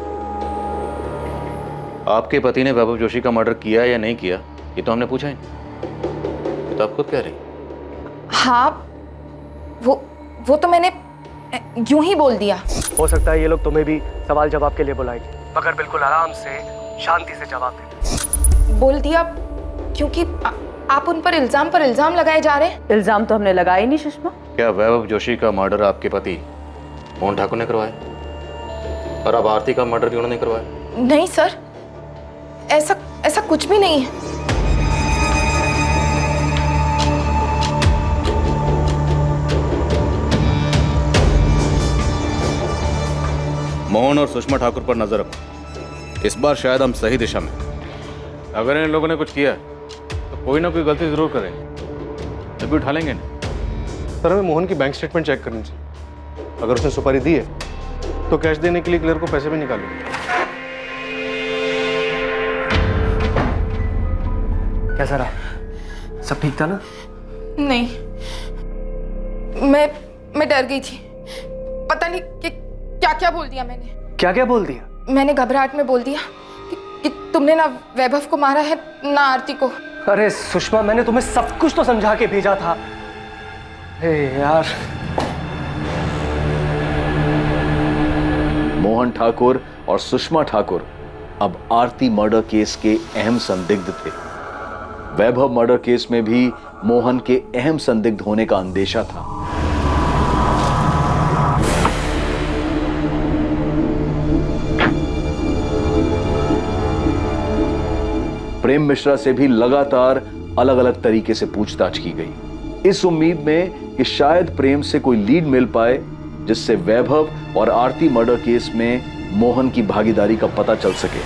आपके पति ने वैभव जोशी का मर्डर किया या नहीं किया, ये तो हमने पूछा ही नहीं। ये तो आप खुद कह रही। हाँ, वो तो मैंने यूं ही बोल दिया। हो सकता है ये लोग तुम्हें भी सवाल जवाब के लिए बुलाएंगे, मगर बिल्कुल आराम से, शांति से जवाब देना। बोल दिया क्योंकि आप उन पर इल्जाम लगाए जा रहे हैं। इल्जाम तो हमने लगाया ही नहीं सुषमा। क्या वैभव जोशी का मर्डर आपके पति मोहन ठाकुर ने करवाया, और अब आरती का मर्डर भी उन्होंने करवाया? नहीं सर, ऐसा कुछ भी नहीं है। मोहन और सुषमा ठाकुर पर नजर रखो। इस बार शायद हम सही दिशा में। अगर इन लोगों ने कुछ किया तो कोई ना कोई गलती जरूर करेंगे, तभी उठा लेंगे ना। सर, हमें मोहन की बैंक स्टेटमेंट चेक करनी चाहिए। अगर उसने सुपारी दी है तो कैश देने के लिए क्लियर को पैसे भी निकालेंगे। कैसा रहा? सब ठीक था ना? नहीं, मैं डर गई थी। पता नहीं कि क्या बोल दिया मैंने। क्या बोल दिया? मैंने घबराहट में बोल दिया कि तुमने ना वैभव को मारा है ना आरती को। अरे सुषमा, मैंने तुम्हें सब कुछ तो समझा के भेजा था। हे यार। मोहन ठाकुर और सुषमा ठाकुर अब आरती मर्डर केस के अहम संदिग्ध थे। वैभव मर्डर केस में भी मोहन के अहम संदिग्ध होने का अंदेशा था। प्रेम मिश्रा से भी लगातार अलग अलग तरीके से पूछताछ की गई, इस उम्मीद में कि शायद प्रेम से कोई लीड मिल पाए जिससे वैभव और आरती मर्डर केस में मोहन की भागीदारी का पता चल सके।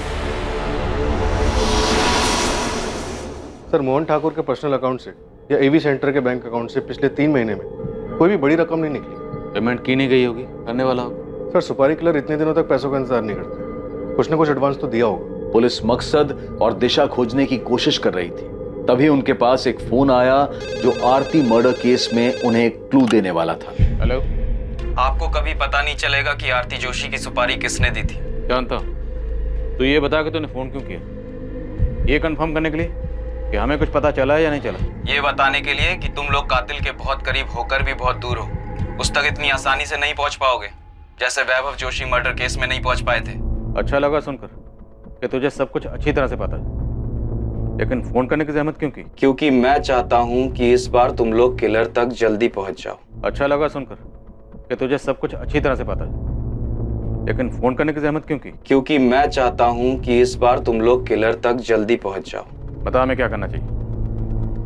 सर, मोहन ठाकुर के पर्सनल अकाउंट से या एवी सेंटर के बैंक अकाउंट से पिछले 3 महीने में कोई भी बड़ी रकम नहीं निकली। पेमेंट की नहीं गई होगी, करने वाला होगा। सर, सुपारी किलर इतने दिनों तक पैसों का इंतजार नहीं करते, कुछ ना कुछ एडवांस तो दिया होगा। पुलिस मकसद और दिशा खोजने की कोशिश कर रही थी, तभी उनके पास एक फोन आया जो आरती मर्डर केस में उन्हें एक क्लू देने वाला था। हेलो, आपको कभी पता नहीं चलेगा कि आरती जोशी की सुपारी किसने दी थी। जानता, तो ये बता के तूने फोन क्यों किया? ये कंफर्म करने के लिए कि हमें कुछ पता चला है या नहीं चला? ये बताने के लिए कि तुम लोग कातिल के बहुत करीब होकर भी बहुत दूर हो, उस तक इतनी आसानी से नहीं पहुंच पाओगे जैसे वैभव जोशी मर्डर केस में नहीं पहुंच पाए थे। अच्छा लगा सुनकर कि तुझे सब कुछ अच्छी तरह से पता है, लेकिन फोन करने की जहमत क्यों की? क्योंकि मैं चाहता हूं कि इस बार तुम लोग किलर तक जल्दी पहुंच जाओ। अच्छा लगा सुनकर कि तुझे सब कुछ अच्छी तरह से पता है, लेकिन फोन करने की जहमत क्यों की? क्योंकि मैं चाहता हूं कि इस बार तुम लोग किलर तक जल्दी पहुंच जाओ। बता हमें क्या करना चाहिए?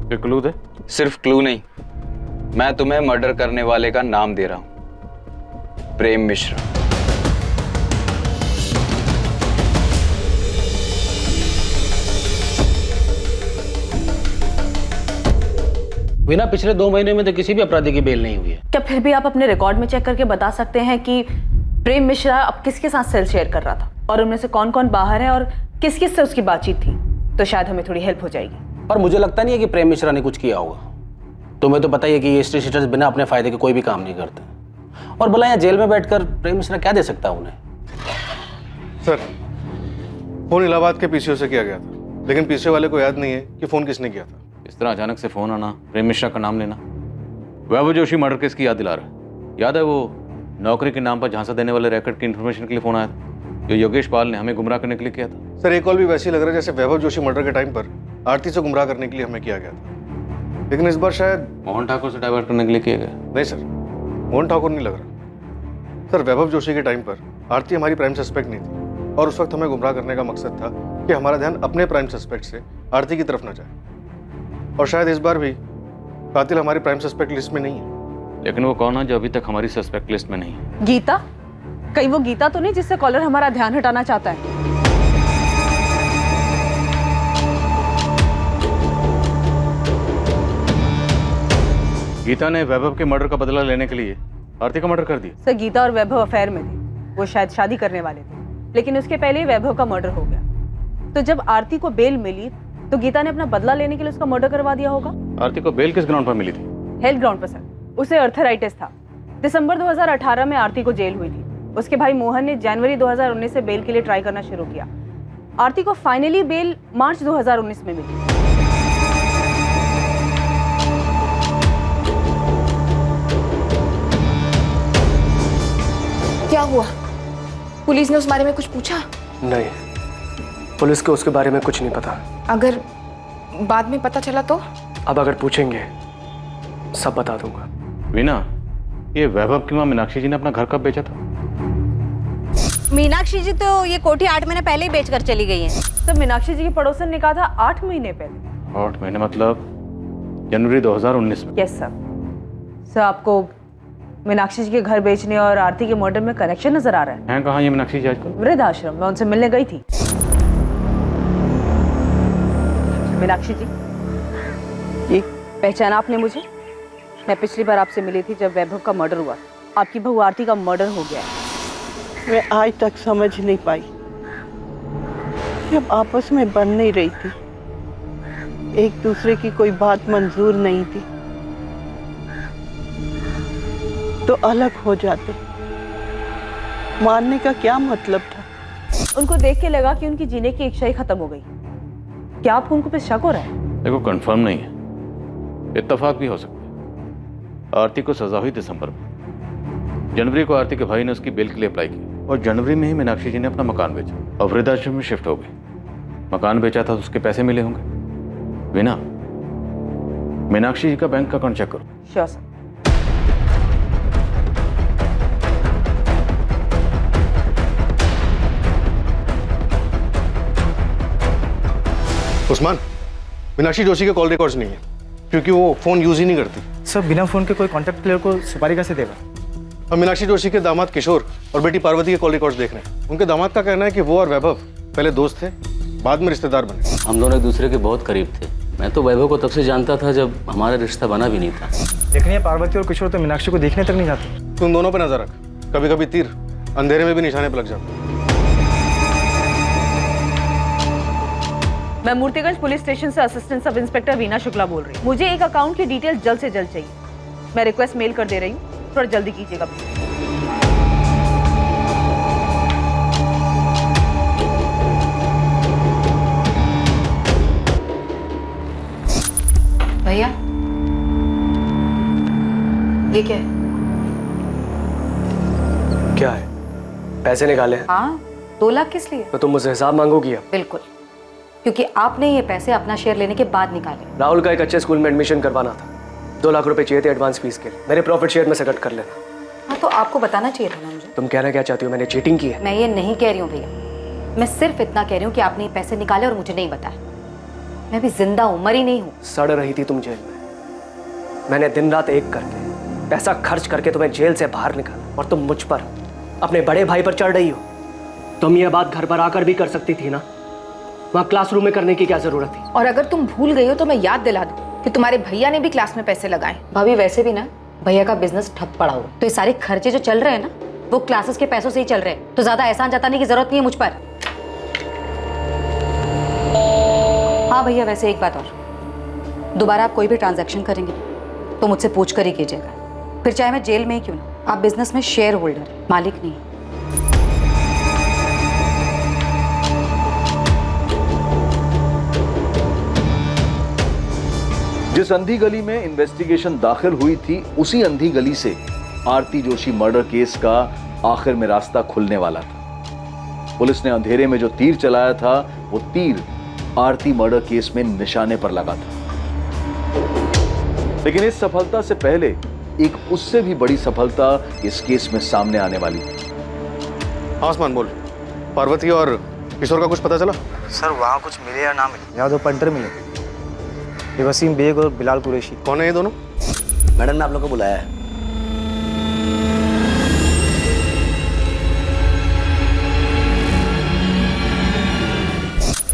फिर क्लू दे। सिर्फ क्लू नहीं, मैं तुम्हें मर्डर करने वाले का नाम दे रहा हूं, प्रेम मिश्रा। बिना पिछले 2 महीने में तो किसी भी अपराधी की बेल नहीं हुई है। क्या फिर भी आप अपने रिकॉर्ड में चेक करके बता सकते हैं कि प्रेम मिश्रा अब किसके साथ सेल शेयर कर रहा था और उनमें से कौन कौन बाहर है और किस किस से उसकी बातचीत थी? तो शायद हमें थोड़ी हेल्प हो जाएगी। पर मुझे लगता नहीं है कि प्रेम मिश्रा ने कुछ किया होगा। तुम्हें तो पता ही है कि ये स्ट्रीट शीटर्स बिना अपने फायदे के कोई भी काम नहीं करते, और भला यहाँ जेल में बैठकर प्रेम मिश्रा क्या दे सकता है उन्हें? सर, फोन इलाहाबाद के पीसीओ से किया गया था, लेकिन पीसीओ वाले को याद नहीं है कि फोन किसने किया था। इस तरह अचानक से फोन आना, प्रेम मिश्रा का नाम लेना, वैभव जोशी मर्डर केस की याद दिला रहा है। याद है वो नौकरी के नाम पर झांसा देने वाले रैकेट की इन्फॉर्मेशन के लिए फोन आया था, जो योगेश पाल ने हमें गुमराह करने के लिए किया था। सर, एक कॉल भी वैसे ही लग रहा है जैसे वैभव जोशी मर्डर के टाइम पर आरती से गुमराह करने के लिए हमें किया गया था, लेकिन इस बार शायद मोहन ठाकुर से डाइवर्ट करने के लिए किया गया। नहीं सर, मोहन ठाकुर नहीं लग रहा। सर वैभव जोशी के टाइम पर आरती हमारी प्राइम सस्पेक्ट नहीं थी और उस वक्त हमें गुमराह करने का मकसद था कि हमारा ध्यान अपने प्राइम सस्पेक्ट से आरती की तरफ न जाए। और शायद इस बार भी कातिल हमारी प्राइम सस्पेक्ट लिस्ट में नहीं है। लेकिन वो कौन है जो अभी तक हमारी सस्पेक्ट लिस्ट में नहीं है? गीता? कहीं वो गीता तो नहीं जिससे कॉलर हमारा ध्यान हटाना चाहता है? गीता ने वैभव के मर्डर का बदला लेने के लिए आरती का मर्डर कर दिया। सर गीता और वैभव अफेयर में थे, वो शायद शादी करने वाले थे, लेकिन उसके पहले ही वैभव का मर्डर हो गया। तो जब आरती को बेल मिली तो गीता ने अपना बदला लेने के लिए उसका मर्डर करवा दिया होगा। आरती को बेल किस ग्राउंड पर मिली थी? हेल्थ ग्राउंड पर सर। उसे अर्थराइटिस था। दिसंबर 2018 में आरती को जेल हुई थी। उसके भाई मोहन ने जनवरी 2019 से बेल के लिए ट्राई करना शुरू किया। आरती को फाइनली बेल मार्च 2019 में मिली। क्या हुआ? पुलिस ने उस बारे में कुछ पूछा? नहीं, पुलिस को उसके बारे में कुछ नहीं पता। अगर बाद में पता चला तो? अब अगर पूछेंगे सब बता दूंगा। वीना, ये वैभव की मां मीनाक्षी जी ने अपना घर कब बेचा था? मीनाक्षी जी तो ये कोठी 8 महीने पहले ही बेचकर चली गई है। तो मीनाक्षी जी की पड़ोसन ने कहा था 8 महीने पहले। 8 महीने मतलब जनवरी 2019 में? Yes sir. सर आपको मीनाक्षी जी के घर बेचने और आरती के मर्डर में कनेक्शन नजर आ रहा है? हैं कहाँ ये मीनाक्षी जी आजकल? वृद्ध आश्रम में उनसे मिलने गई थी। मीनाक्षी जी, ये पहचाना आपने मुझे? मैं पिछली बार आपसे मिली थी जब वैभव का मर्डर हुआ। आपकी बहू आरती का मर्डर हो गया है। मैं आज तक समझ नहीं पाई, जब आपस में बन नहीं रही थी, एक दूसरे की कोई बात मंजूर नहीं थी, तो अलग हो जाते। मारने का क्या मतलब था? उनको देख के लगा कि उनकी जीने की इच्छा ही खत्म हो गई। क्या आपको उनको पे शक हो रहा है? देखो कंफर्म नहीं है, इत्तेफाक भी हो सकता है। आरती को सजा हुई दिसंबर में। जनवरी को आरती के भाई ने उसकी बेल के लिए अप्लाई किया और जनवरी में ही मीनाक्षी जी ने अपना मकान बेचा और वृद्धाश्रम में शिफ्ट हो गई। मकान बेचा था तो उसके पैसे मिले होंगे। वीना, मीनाक्षी जी का बैंक अकाउंट चेक करो। Sure sir. उस्मान, मीनाक्षी जोशी के कॉल रिकॉर्ड्स नहीं है क्योंकि वो फोन यूज ही नहीं करती। सर बिना फोन के कोई कॉन्टैक्ट प्लेयर को सुपारी कैसे देगा? हम मीनाक्षी जोशी के दामाद किशोर और बेटी पार्वती के कॉल रिकॉर्ड्स देख रहे हैं। उनके दामाद का कहना है कि वो और वैभव पहले दोस्त थे, बाद में रिश्तेदार बने। हम दोनों एक दूसरे के बहुत करीब थे। मैं तो वैभव को तब से जानता था जब हमारा रिश्ता बना भी नहीं था। लेकिन ये पार्वती और किशोर तो मीनाक्षी को देखने तक नहीं जाते। तुम दोनों पर नजर रख, कभी कभी तीर अंधेरे में भी निशाने पर लग जाता। मैं मूर्तिगंज पुलिस स्टेशन से assistant sub inspector Veena Shukla बोल रही हूँ। मुझे एक अकाउंट की डिटेल जल्द से जल्द चाहिए। मैं रिक्वेस्ट मेल कर दे रही हूँ, थोड़ा जल्दी कीजिएगा। भैया ये क्या है? क्या है? पैसे निकाले? हाँ, 2 लाख किस लिए? तो तुम मुझसे हिसाब मांगोगी अब? बिल्कुल, क्योंकि आपने ये पैसे अपना शेयर लेने के बाद निकाले। राहुल का एक अच्छे स्कूल में एडमिशन करवाना था, 2 लाख रुपए चाहिए थे एडवांस फीस के लिए। मेरे प्रॉफिट शेयर में से कट कर लेना। हाँ तो आपको बताना चाहिए था ना मुझे। तुम कहना क्या चाहती हो? मैंने चीटिंग की है? मैं ये नहीं कह रही हूँ भैया, मैं सिर्फ इतना कह रही हूँ कि आपने ये पैसे निकाले और मुझे नहीं बताया। मैं भी जिंदा हूँ, मरी नहीं हूँ। सड़ रही थी तुम जेल में, मैंने दिन रात एक करके पैसा खर्च करके तुम्हें जेल से बाहर निकाला और तुम मुझ पर, अपने बड़े भाई पर चढ़ रही हो। तुम ये बात घर पर आकर भी कर सकती थी ना, वहाँ क्लासरूम में करने की क्या जरूरत थी? और अगर तुम भूल गई हो तो मैं याद दिला दूं कि तुम्हारे भैया ने भी क्लास में पैसे लगाए। भाभी वैसे भी ना भैया का बिजनेस ठप पड़ा हुआ, तो ये सारे खर्चे जो चल रहे हैं ना वो क्लासेस के पैसों से ही चल रहे हैं, तो ज्यादा एहसान जताने की जरूरत नहीं है मुझ पर। हाँ भैया, वैसे एक बात और, दोबारा आप कोई भी ट्रांजैक्शन करेंगे तो मुझसे पूछ कर ही कीजिएगा, फिर चाहे मैं जेल में ही क्यों ना। आप बिजनेस में शेयर होल्डर, मालिक नहीं। जिस अंधी गली में इन्वेस्टिगेशन दाखिल हुई थी, उसी अंधी गली से आरती जोशी मर्डर केस का आखिर में रास्ता खुलने वाला था। पुलिस ने अंधेरे में जो तीर चलाया था, वो तीर आरती मर्डर केस में निशाने पर लगा था। लेकिन इस सफलता से पहले एक उससे भी बड़ी सफलता इस केस में सामने आने वाली है। हाँ उस्मान बोल, पार्वती और किशोर का कुछ पता चला? सर वहाँ कुछ मिले या ना मिले, यहाँ 2 पंटर मिले, ये वसीम बेग और बिलाल कुरैशी। कौन है ये दोनों? मैडम ने आप लोग को बुलाया है।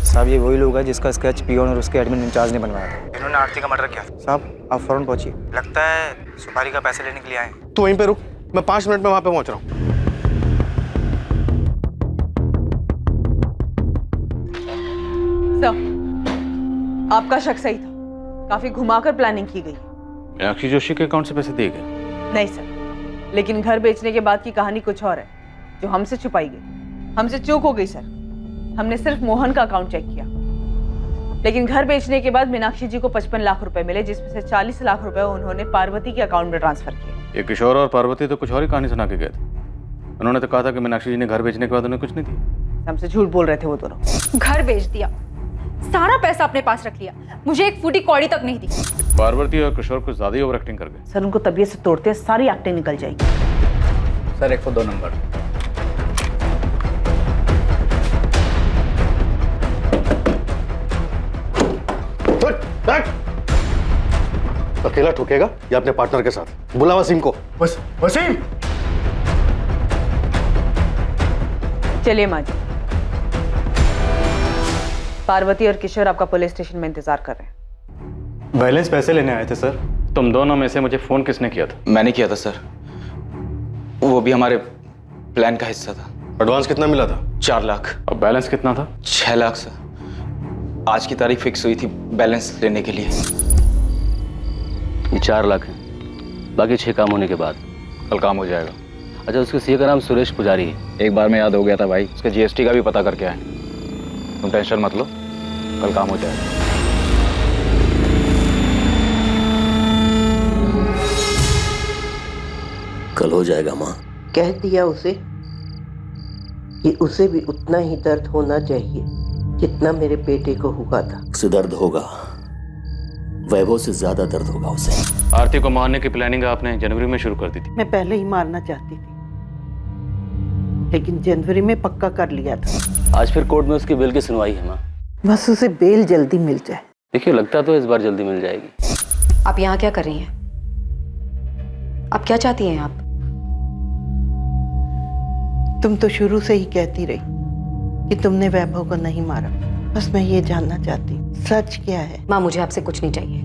साहब ये वही लोग हैं जिसका स्केच पियोन और उसके एडमिन इंचार्ज ने बनवाया था। इन्होंने आरती का मर्डर किया। साहब आप फौरन पहुंचिए, लगता है सुपारी का पैसे लेने के लिए आए। तू वहीं पे रुक, मैं 5 मिनट में वहां पे पहुंच रहा हूँ। सर, आपका शक सही था, काफी घुमाकर प्लानिंग की गई। मीनाक्षी जोशी के अकाउंट से पैसे दिए गए? नहीं सर, लेकिन घर बेचने के बाद की कहानी कुछ और है जो हमसे छुपाई गई। हमसे चूक हो गई सर, हमने सिर्फ मोहन का अकाउंट चेक किया, लेकिन घर बेचने के बाद मीनाक्षी जी को 55 लाख रुपए मिले, जिसमें से 40 लाख रुपए उन्होंने पार्वती के अकाउंट में ट्रांसफर किए। ये किशोर और पार्वती तो कुछ और ही कहानी सुना के गए थे। उन्होंने तो कहा था कि मीनाक्षी जी ने घर बेचने के बाद उन्हें कुछ नहीं दिया। हमसे झूठ बोल रहे थे वो दोनों। घर बेच दिया, सारा पैसा अपने पास रख लिया, मुझे एक फूटी कौड़ी तक नहीं दी। पार्वती और किशोर कुछ ज्यादा ही ओवर एक्टिंग कर गए। सर उनको तबीयत से तोड़ते सारी एक्टिंग निकल जाएगी। Sir 102 number. अकेला ठोकेगा या अपने पार्टनर के साथ? बुला वसीम को। वसीम! चलिए माँ जी, पार्वती और किशोर आपका पुलिस स्टेशन में इंतजार कर रहे हैं। बैलेंस पैसे लेने आए थे सर। तुम दोनों में से मुझे फोन किसने किया था? मैंने किया था सर, वो भी हमारे प्लान का हिस्सा था। एडवांस कितना मिला था? 4 लाख। और बैलेंस कितना था? 6 लाख सर। आज की तारीख फिक्स हुई थी बैलेंस लेने के लिए। ये 4 लाख है, बाकी 6 काम होने के बाद कल काम हो जाएगा। अच्छा, उसके सीए का नाम सुरेश पुजारी है। एक बार में याद हो गया था भाई, उसके जीएसटी का भी पता करके आए। तुम टेंशन मत लो, कल काम हो जाएगा। कल हो जाएगा माँ। कह दिया उसे कि उसे भी उतना ही दर्द होना चाहिए जितना मेरे बेटे को हुआ था। उसे दर्द होगा, वैभव से ज्यादा दर्द होगा उसे। आरती को मारने की प्लानिंग आपने जनवरी में शुरू कर दी थी। मैं पहले ही मारना चाहती थी, लेकिन जनवरी में पक्का कर लिया था। आज फिर कोर्ट में उसकी बेल की सुनवाई है माँ। बस उसे बेल जल्दी मिल जाए। देखिए, लगता तो इस बार जल्दी मिल जाएगी। आप यहाँ क्या कर रही हैं? आप क्या चाहती हैं आप? तुम तो शुरू से ही कहती रही कि तुमने वैभव को नहीं मारा। बस मैं ये जानना चाहती हूँ, सच क्या है? माँ, मुझे आपसे कुछ नहीं चाहिए,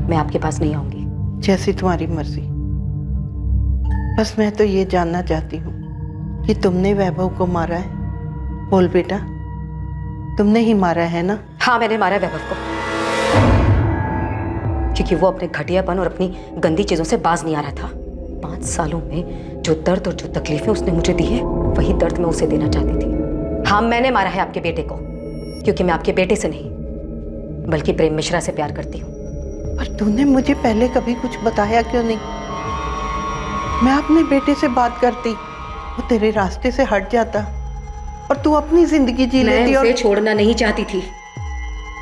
मैं आपके पास नहीं आऊंगी। जैसी तुम्हारी मर्जी। बस मैं तो ये जानना चाहती हूँ कि तुमने वैभव को मारा है। बोल बेटा, तुमने ही मारा है ना? हाँ, मैंने मारा वैभव को, क्योंकि वो अपने घटियापन और अपनी गंदी चीजों से बाज नहीं आ रहा था। 5 सालों में जो दर्द और जो तकलीफें उसने मुझे दी है, वही दर्द मैं उसे देना चाहती थी। हाँ, मैंने मारा है आपके बेटे को, क्योंकि मैं आपके बेटे से नहीं बल्कि प्रेम मिश्रा से प्यार करती हूँ। पर तूने मुझे पहले कभी कुछ बताया क्यों नहीं? मैं अपने बेटे से बात करती, वो तेरे रास्ते से हट जाता और तू अपनी जिंदगी जी लेती। मैं उसे छोड़ना नहीं चाहती थी,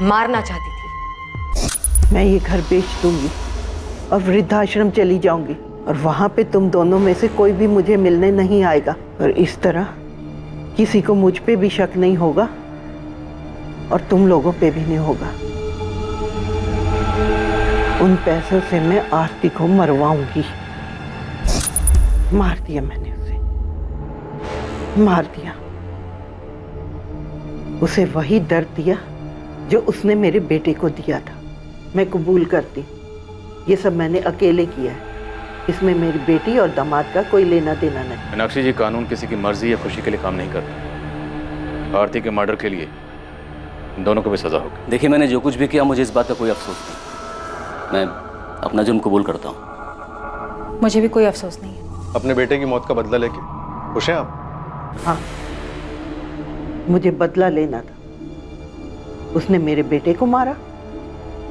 मारना चाहती थी। मैं ये घर बेच दूंगी और वृद्धाश्रम चली जाऊंगी, और वहां पे तुम दोनों में से कोई भी मुझे मिलने नहीं आएगा, और इस तरह किसी को मुझ पे भी शक नहीं होगा और तुम लोगों पे भी नहीं होगा। उन पैसों से मैं आरती को मरवाऊंगी। मार दिया मैंने उसे, मार दिया। उसे वही दर्द दिया जो उसने मेरे बेटे को दिया था। मैं कबूल करती, ये सब मैंने अकेले किया है, इसमें मेरी बेटी और दामाद का कोई लेना देना नहीं। मीनाक्षी जी, कानून किसी की मर्जी या खुशी के लिए काम नहीं करता। आरती के मर्डर के लिए दोनों को भी सजा होगी। देखिए, मैंने जो कुछ भी किया, मुझे इस बात का कोई अफसोस नहीं। मैं अपना जुर्म कबूल करता हूँ। मुझे भी कोई अफसोस नहीं है। अपने बेटे की मौत का बदला लेके खुश हैं आप? हाँ, मुझे बदला लेना था। उसने मेरे बेटे को मारा,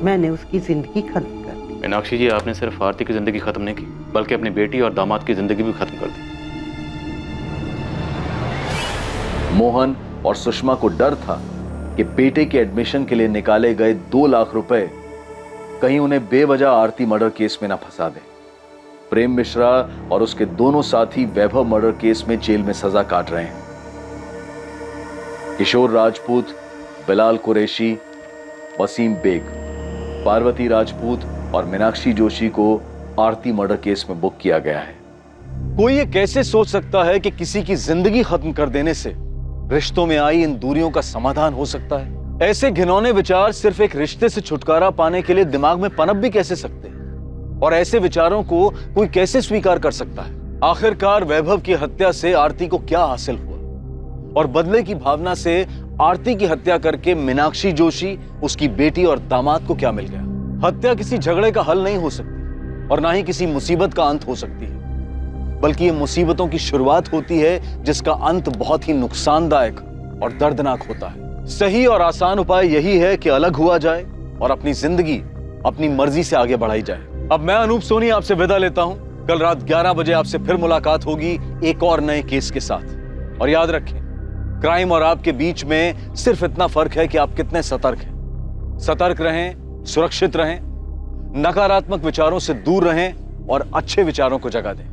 मैंने उसकी जिंदगी खत्म कर दी। मीनाक्षी जी, आपने सिर्फ आरती की जिंदगी खत्म नहीं की, बल्कि अपनी बेटी और दामाद की जिंदगी भी खत्म कर दी। मोहन और सुषमा को डर था कि बेटे के एडमिशन के लिए निकाले गए 2 लाख रुपए कहीं उन्हें बेवजह आरती मर्डर केस में ना फंसा दें। प्रेम मिश्रा और उसके दोनों साथी वैभव मर्डर केस में जेल में सजा काट रहे हैं। किशोर राजपूत, बिलाल कुरैशी, वसीम बेग, पार्वती राजपूत और मीनाक्षी जोशी को आरती मर्डर केस में बुक किया गया है। कोई ये कैसे सोच सकता है कि किसी की जिंदगी खत्म कर देने से रिश्तों में आई इन दूरियों का समाधान हो सकता है? ऐसे घिनौने विचार सिर्फ एक रिश्ते से छुटकारा पाने के लिए दिमाग में पनप भी कैसे सकते हैं? और ऐसे विचारों को कोई कैसे स्वीकार कर सकता है? आखिरकार वैभव की हत्या से आरती को क्या हासिल हुआ? और बदले की भावना से आरती की हत्या करके मीनाक्षी जोशी, उसकी बेटी और दामाद को क्या मिल गया? हत्या किसी झगड़े का हल नहीं हो सकती और ना ही किसी मुसीबत का अंत हो सकती है, बल्कि ये मुसीबतों की शुरुआत होती है जिसका अंत बहुत ही नुकसानदायक और दर्दनाक होता है। सही और आसान उपाय यही है कि अलग हुआ जाए और अपनी जिंदगी अपनी मर्जी से आगे बढ़ाई जाए। अब मैं अनूप सोनी आपसे विदा लेता हूं। कल रात 11 बजे आपसे फिर मुलाकात होगी एक और नए केस के साथ। और याद रखें, क्राइम और आपके बीच में सिर्फ इतना फर्क है कि आप कितने सतर्क हैं। सतर्क रहें, सुरक्षित रहें, नकारात्मक विचारों से दूर रहें और अच्छे विचारों को जगह दें।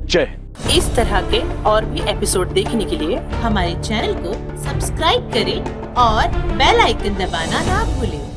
जय हिंद। इस तरह के और भी एपिसोड देखने के लिए हमारे चैनल को सब्सक्राइब करें और बेल आइकन दबाना ना भूलें।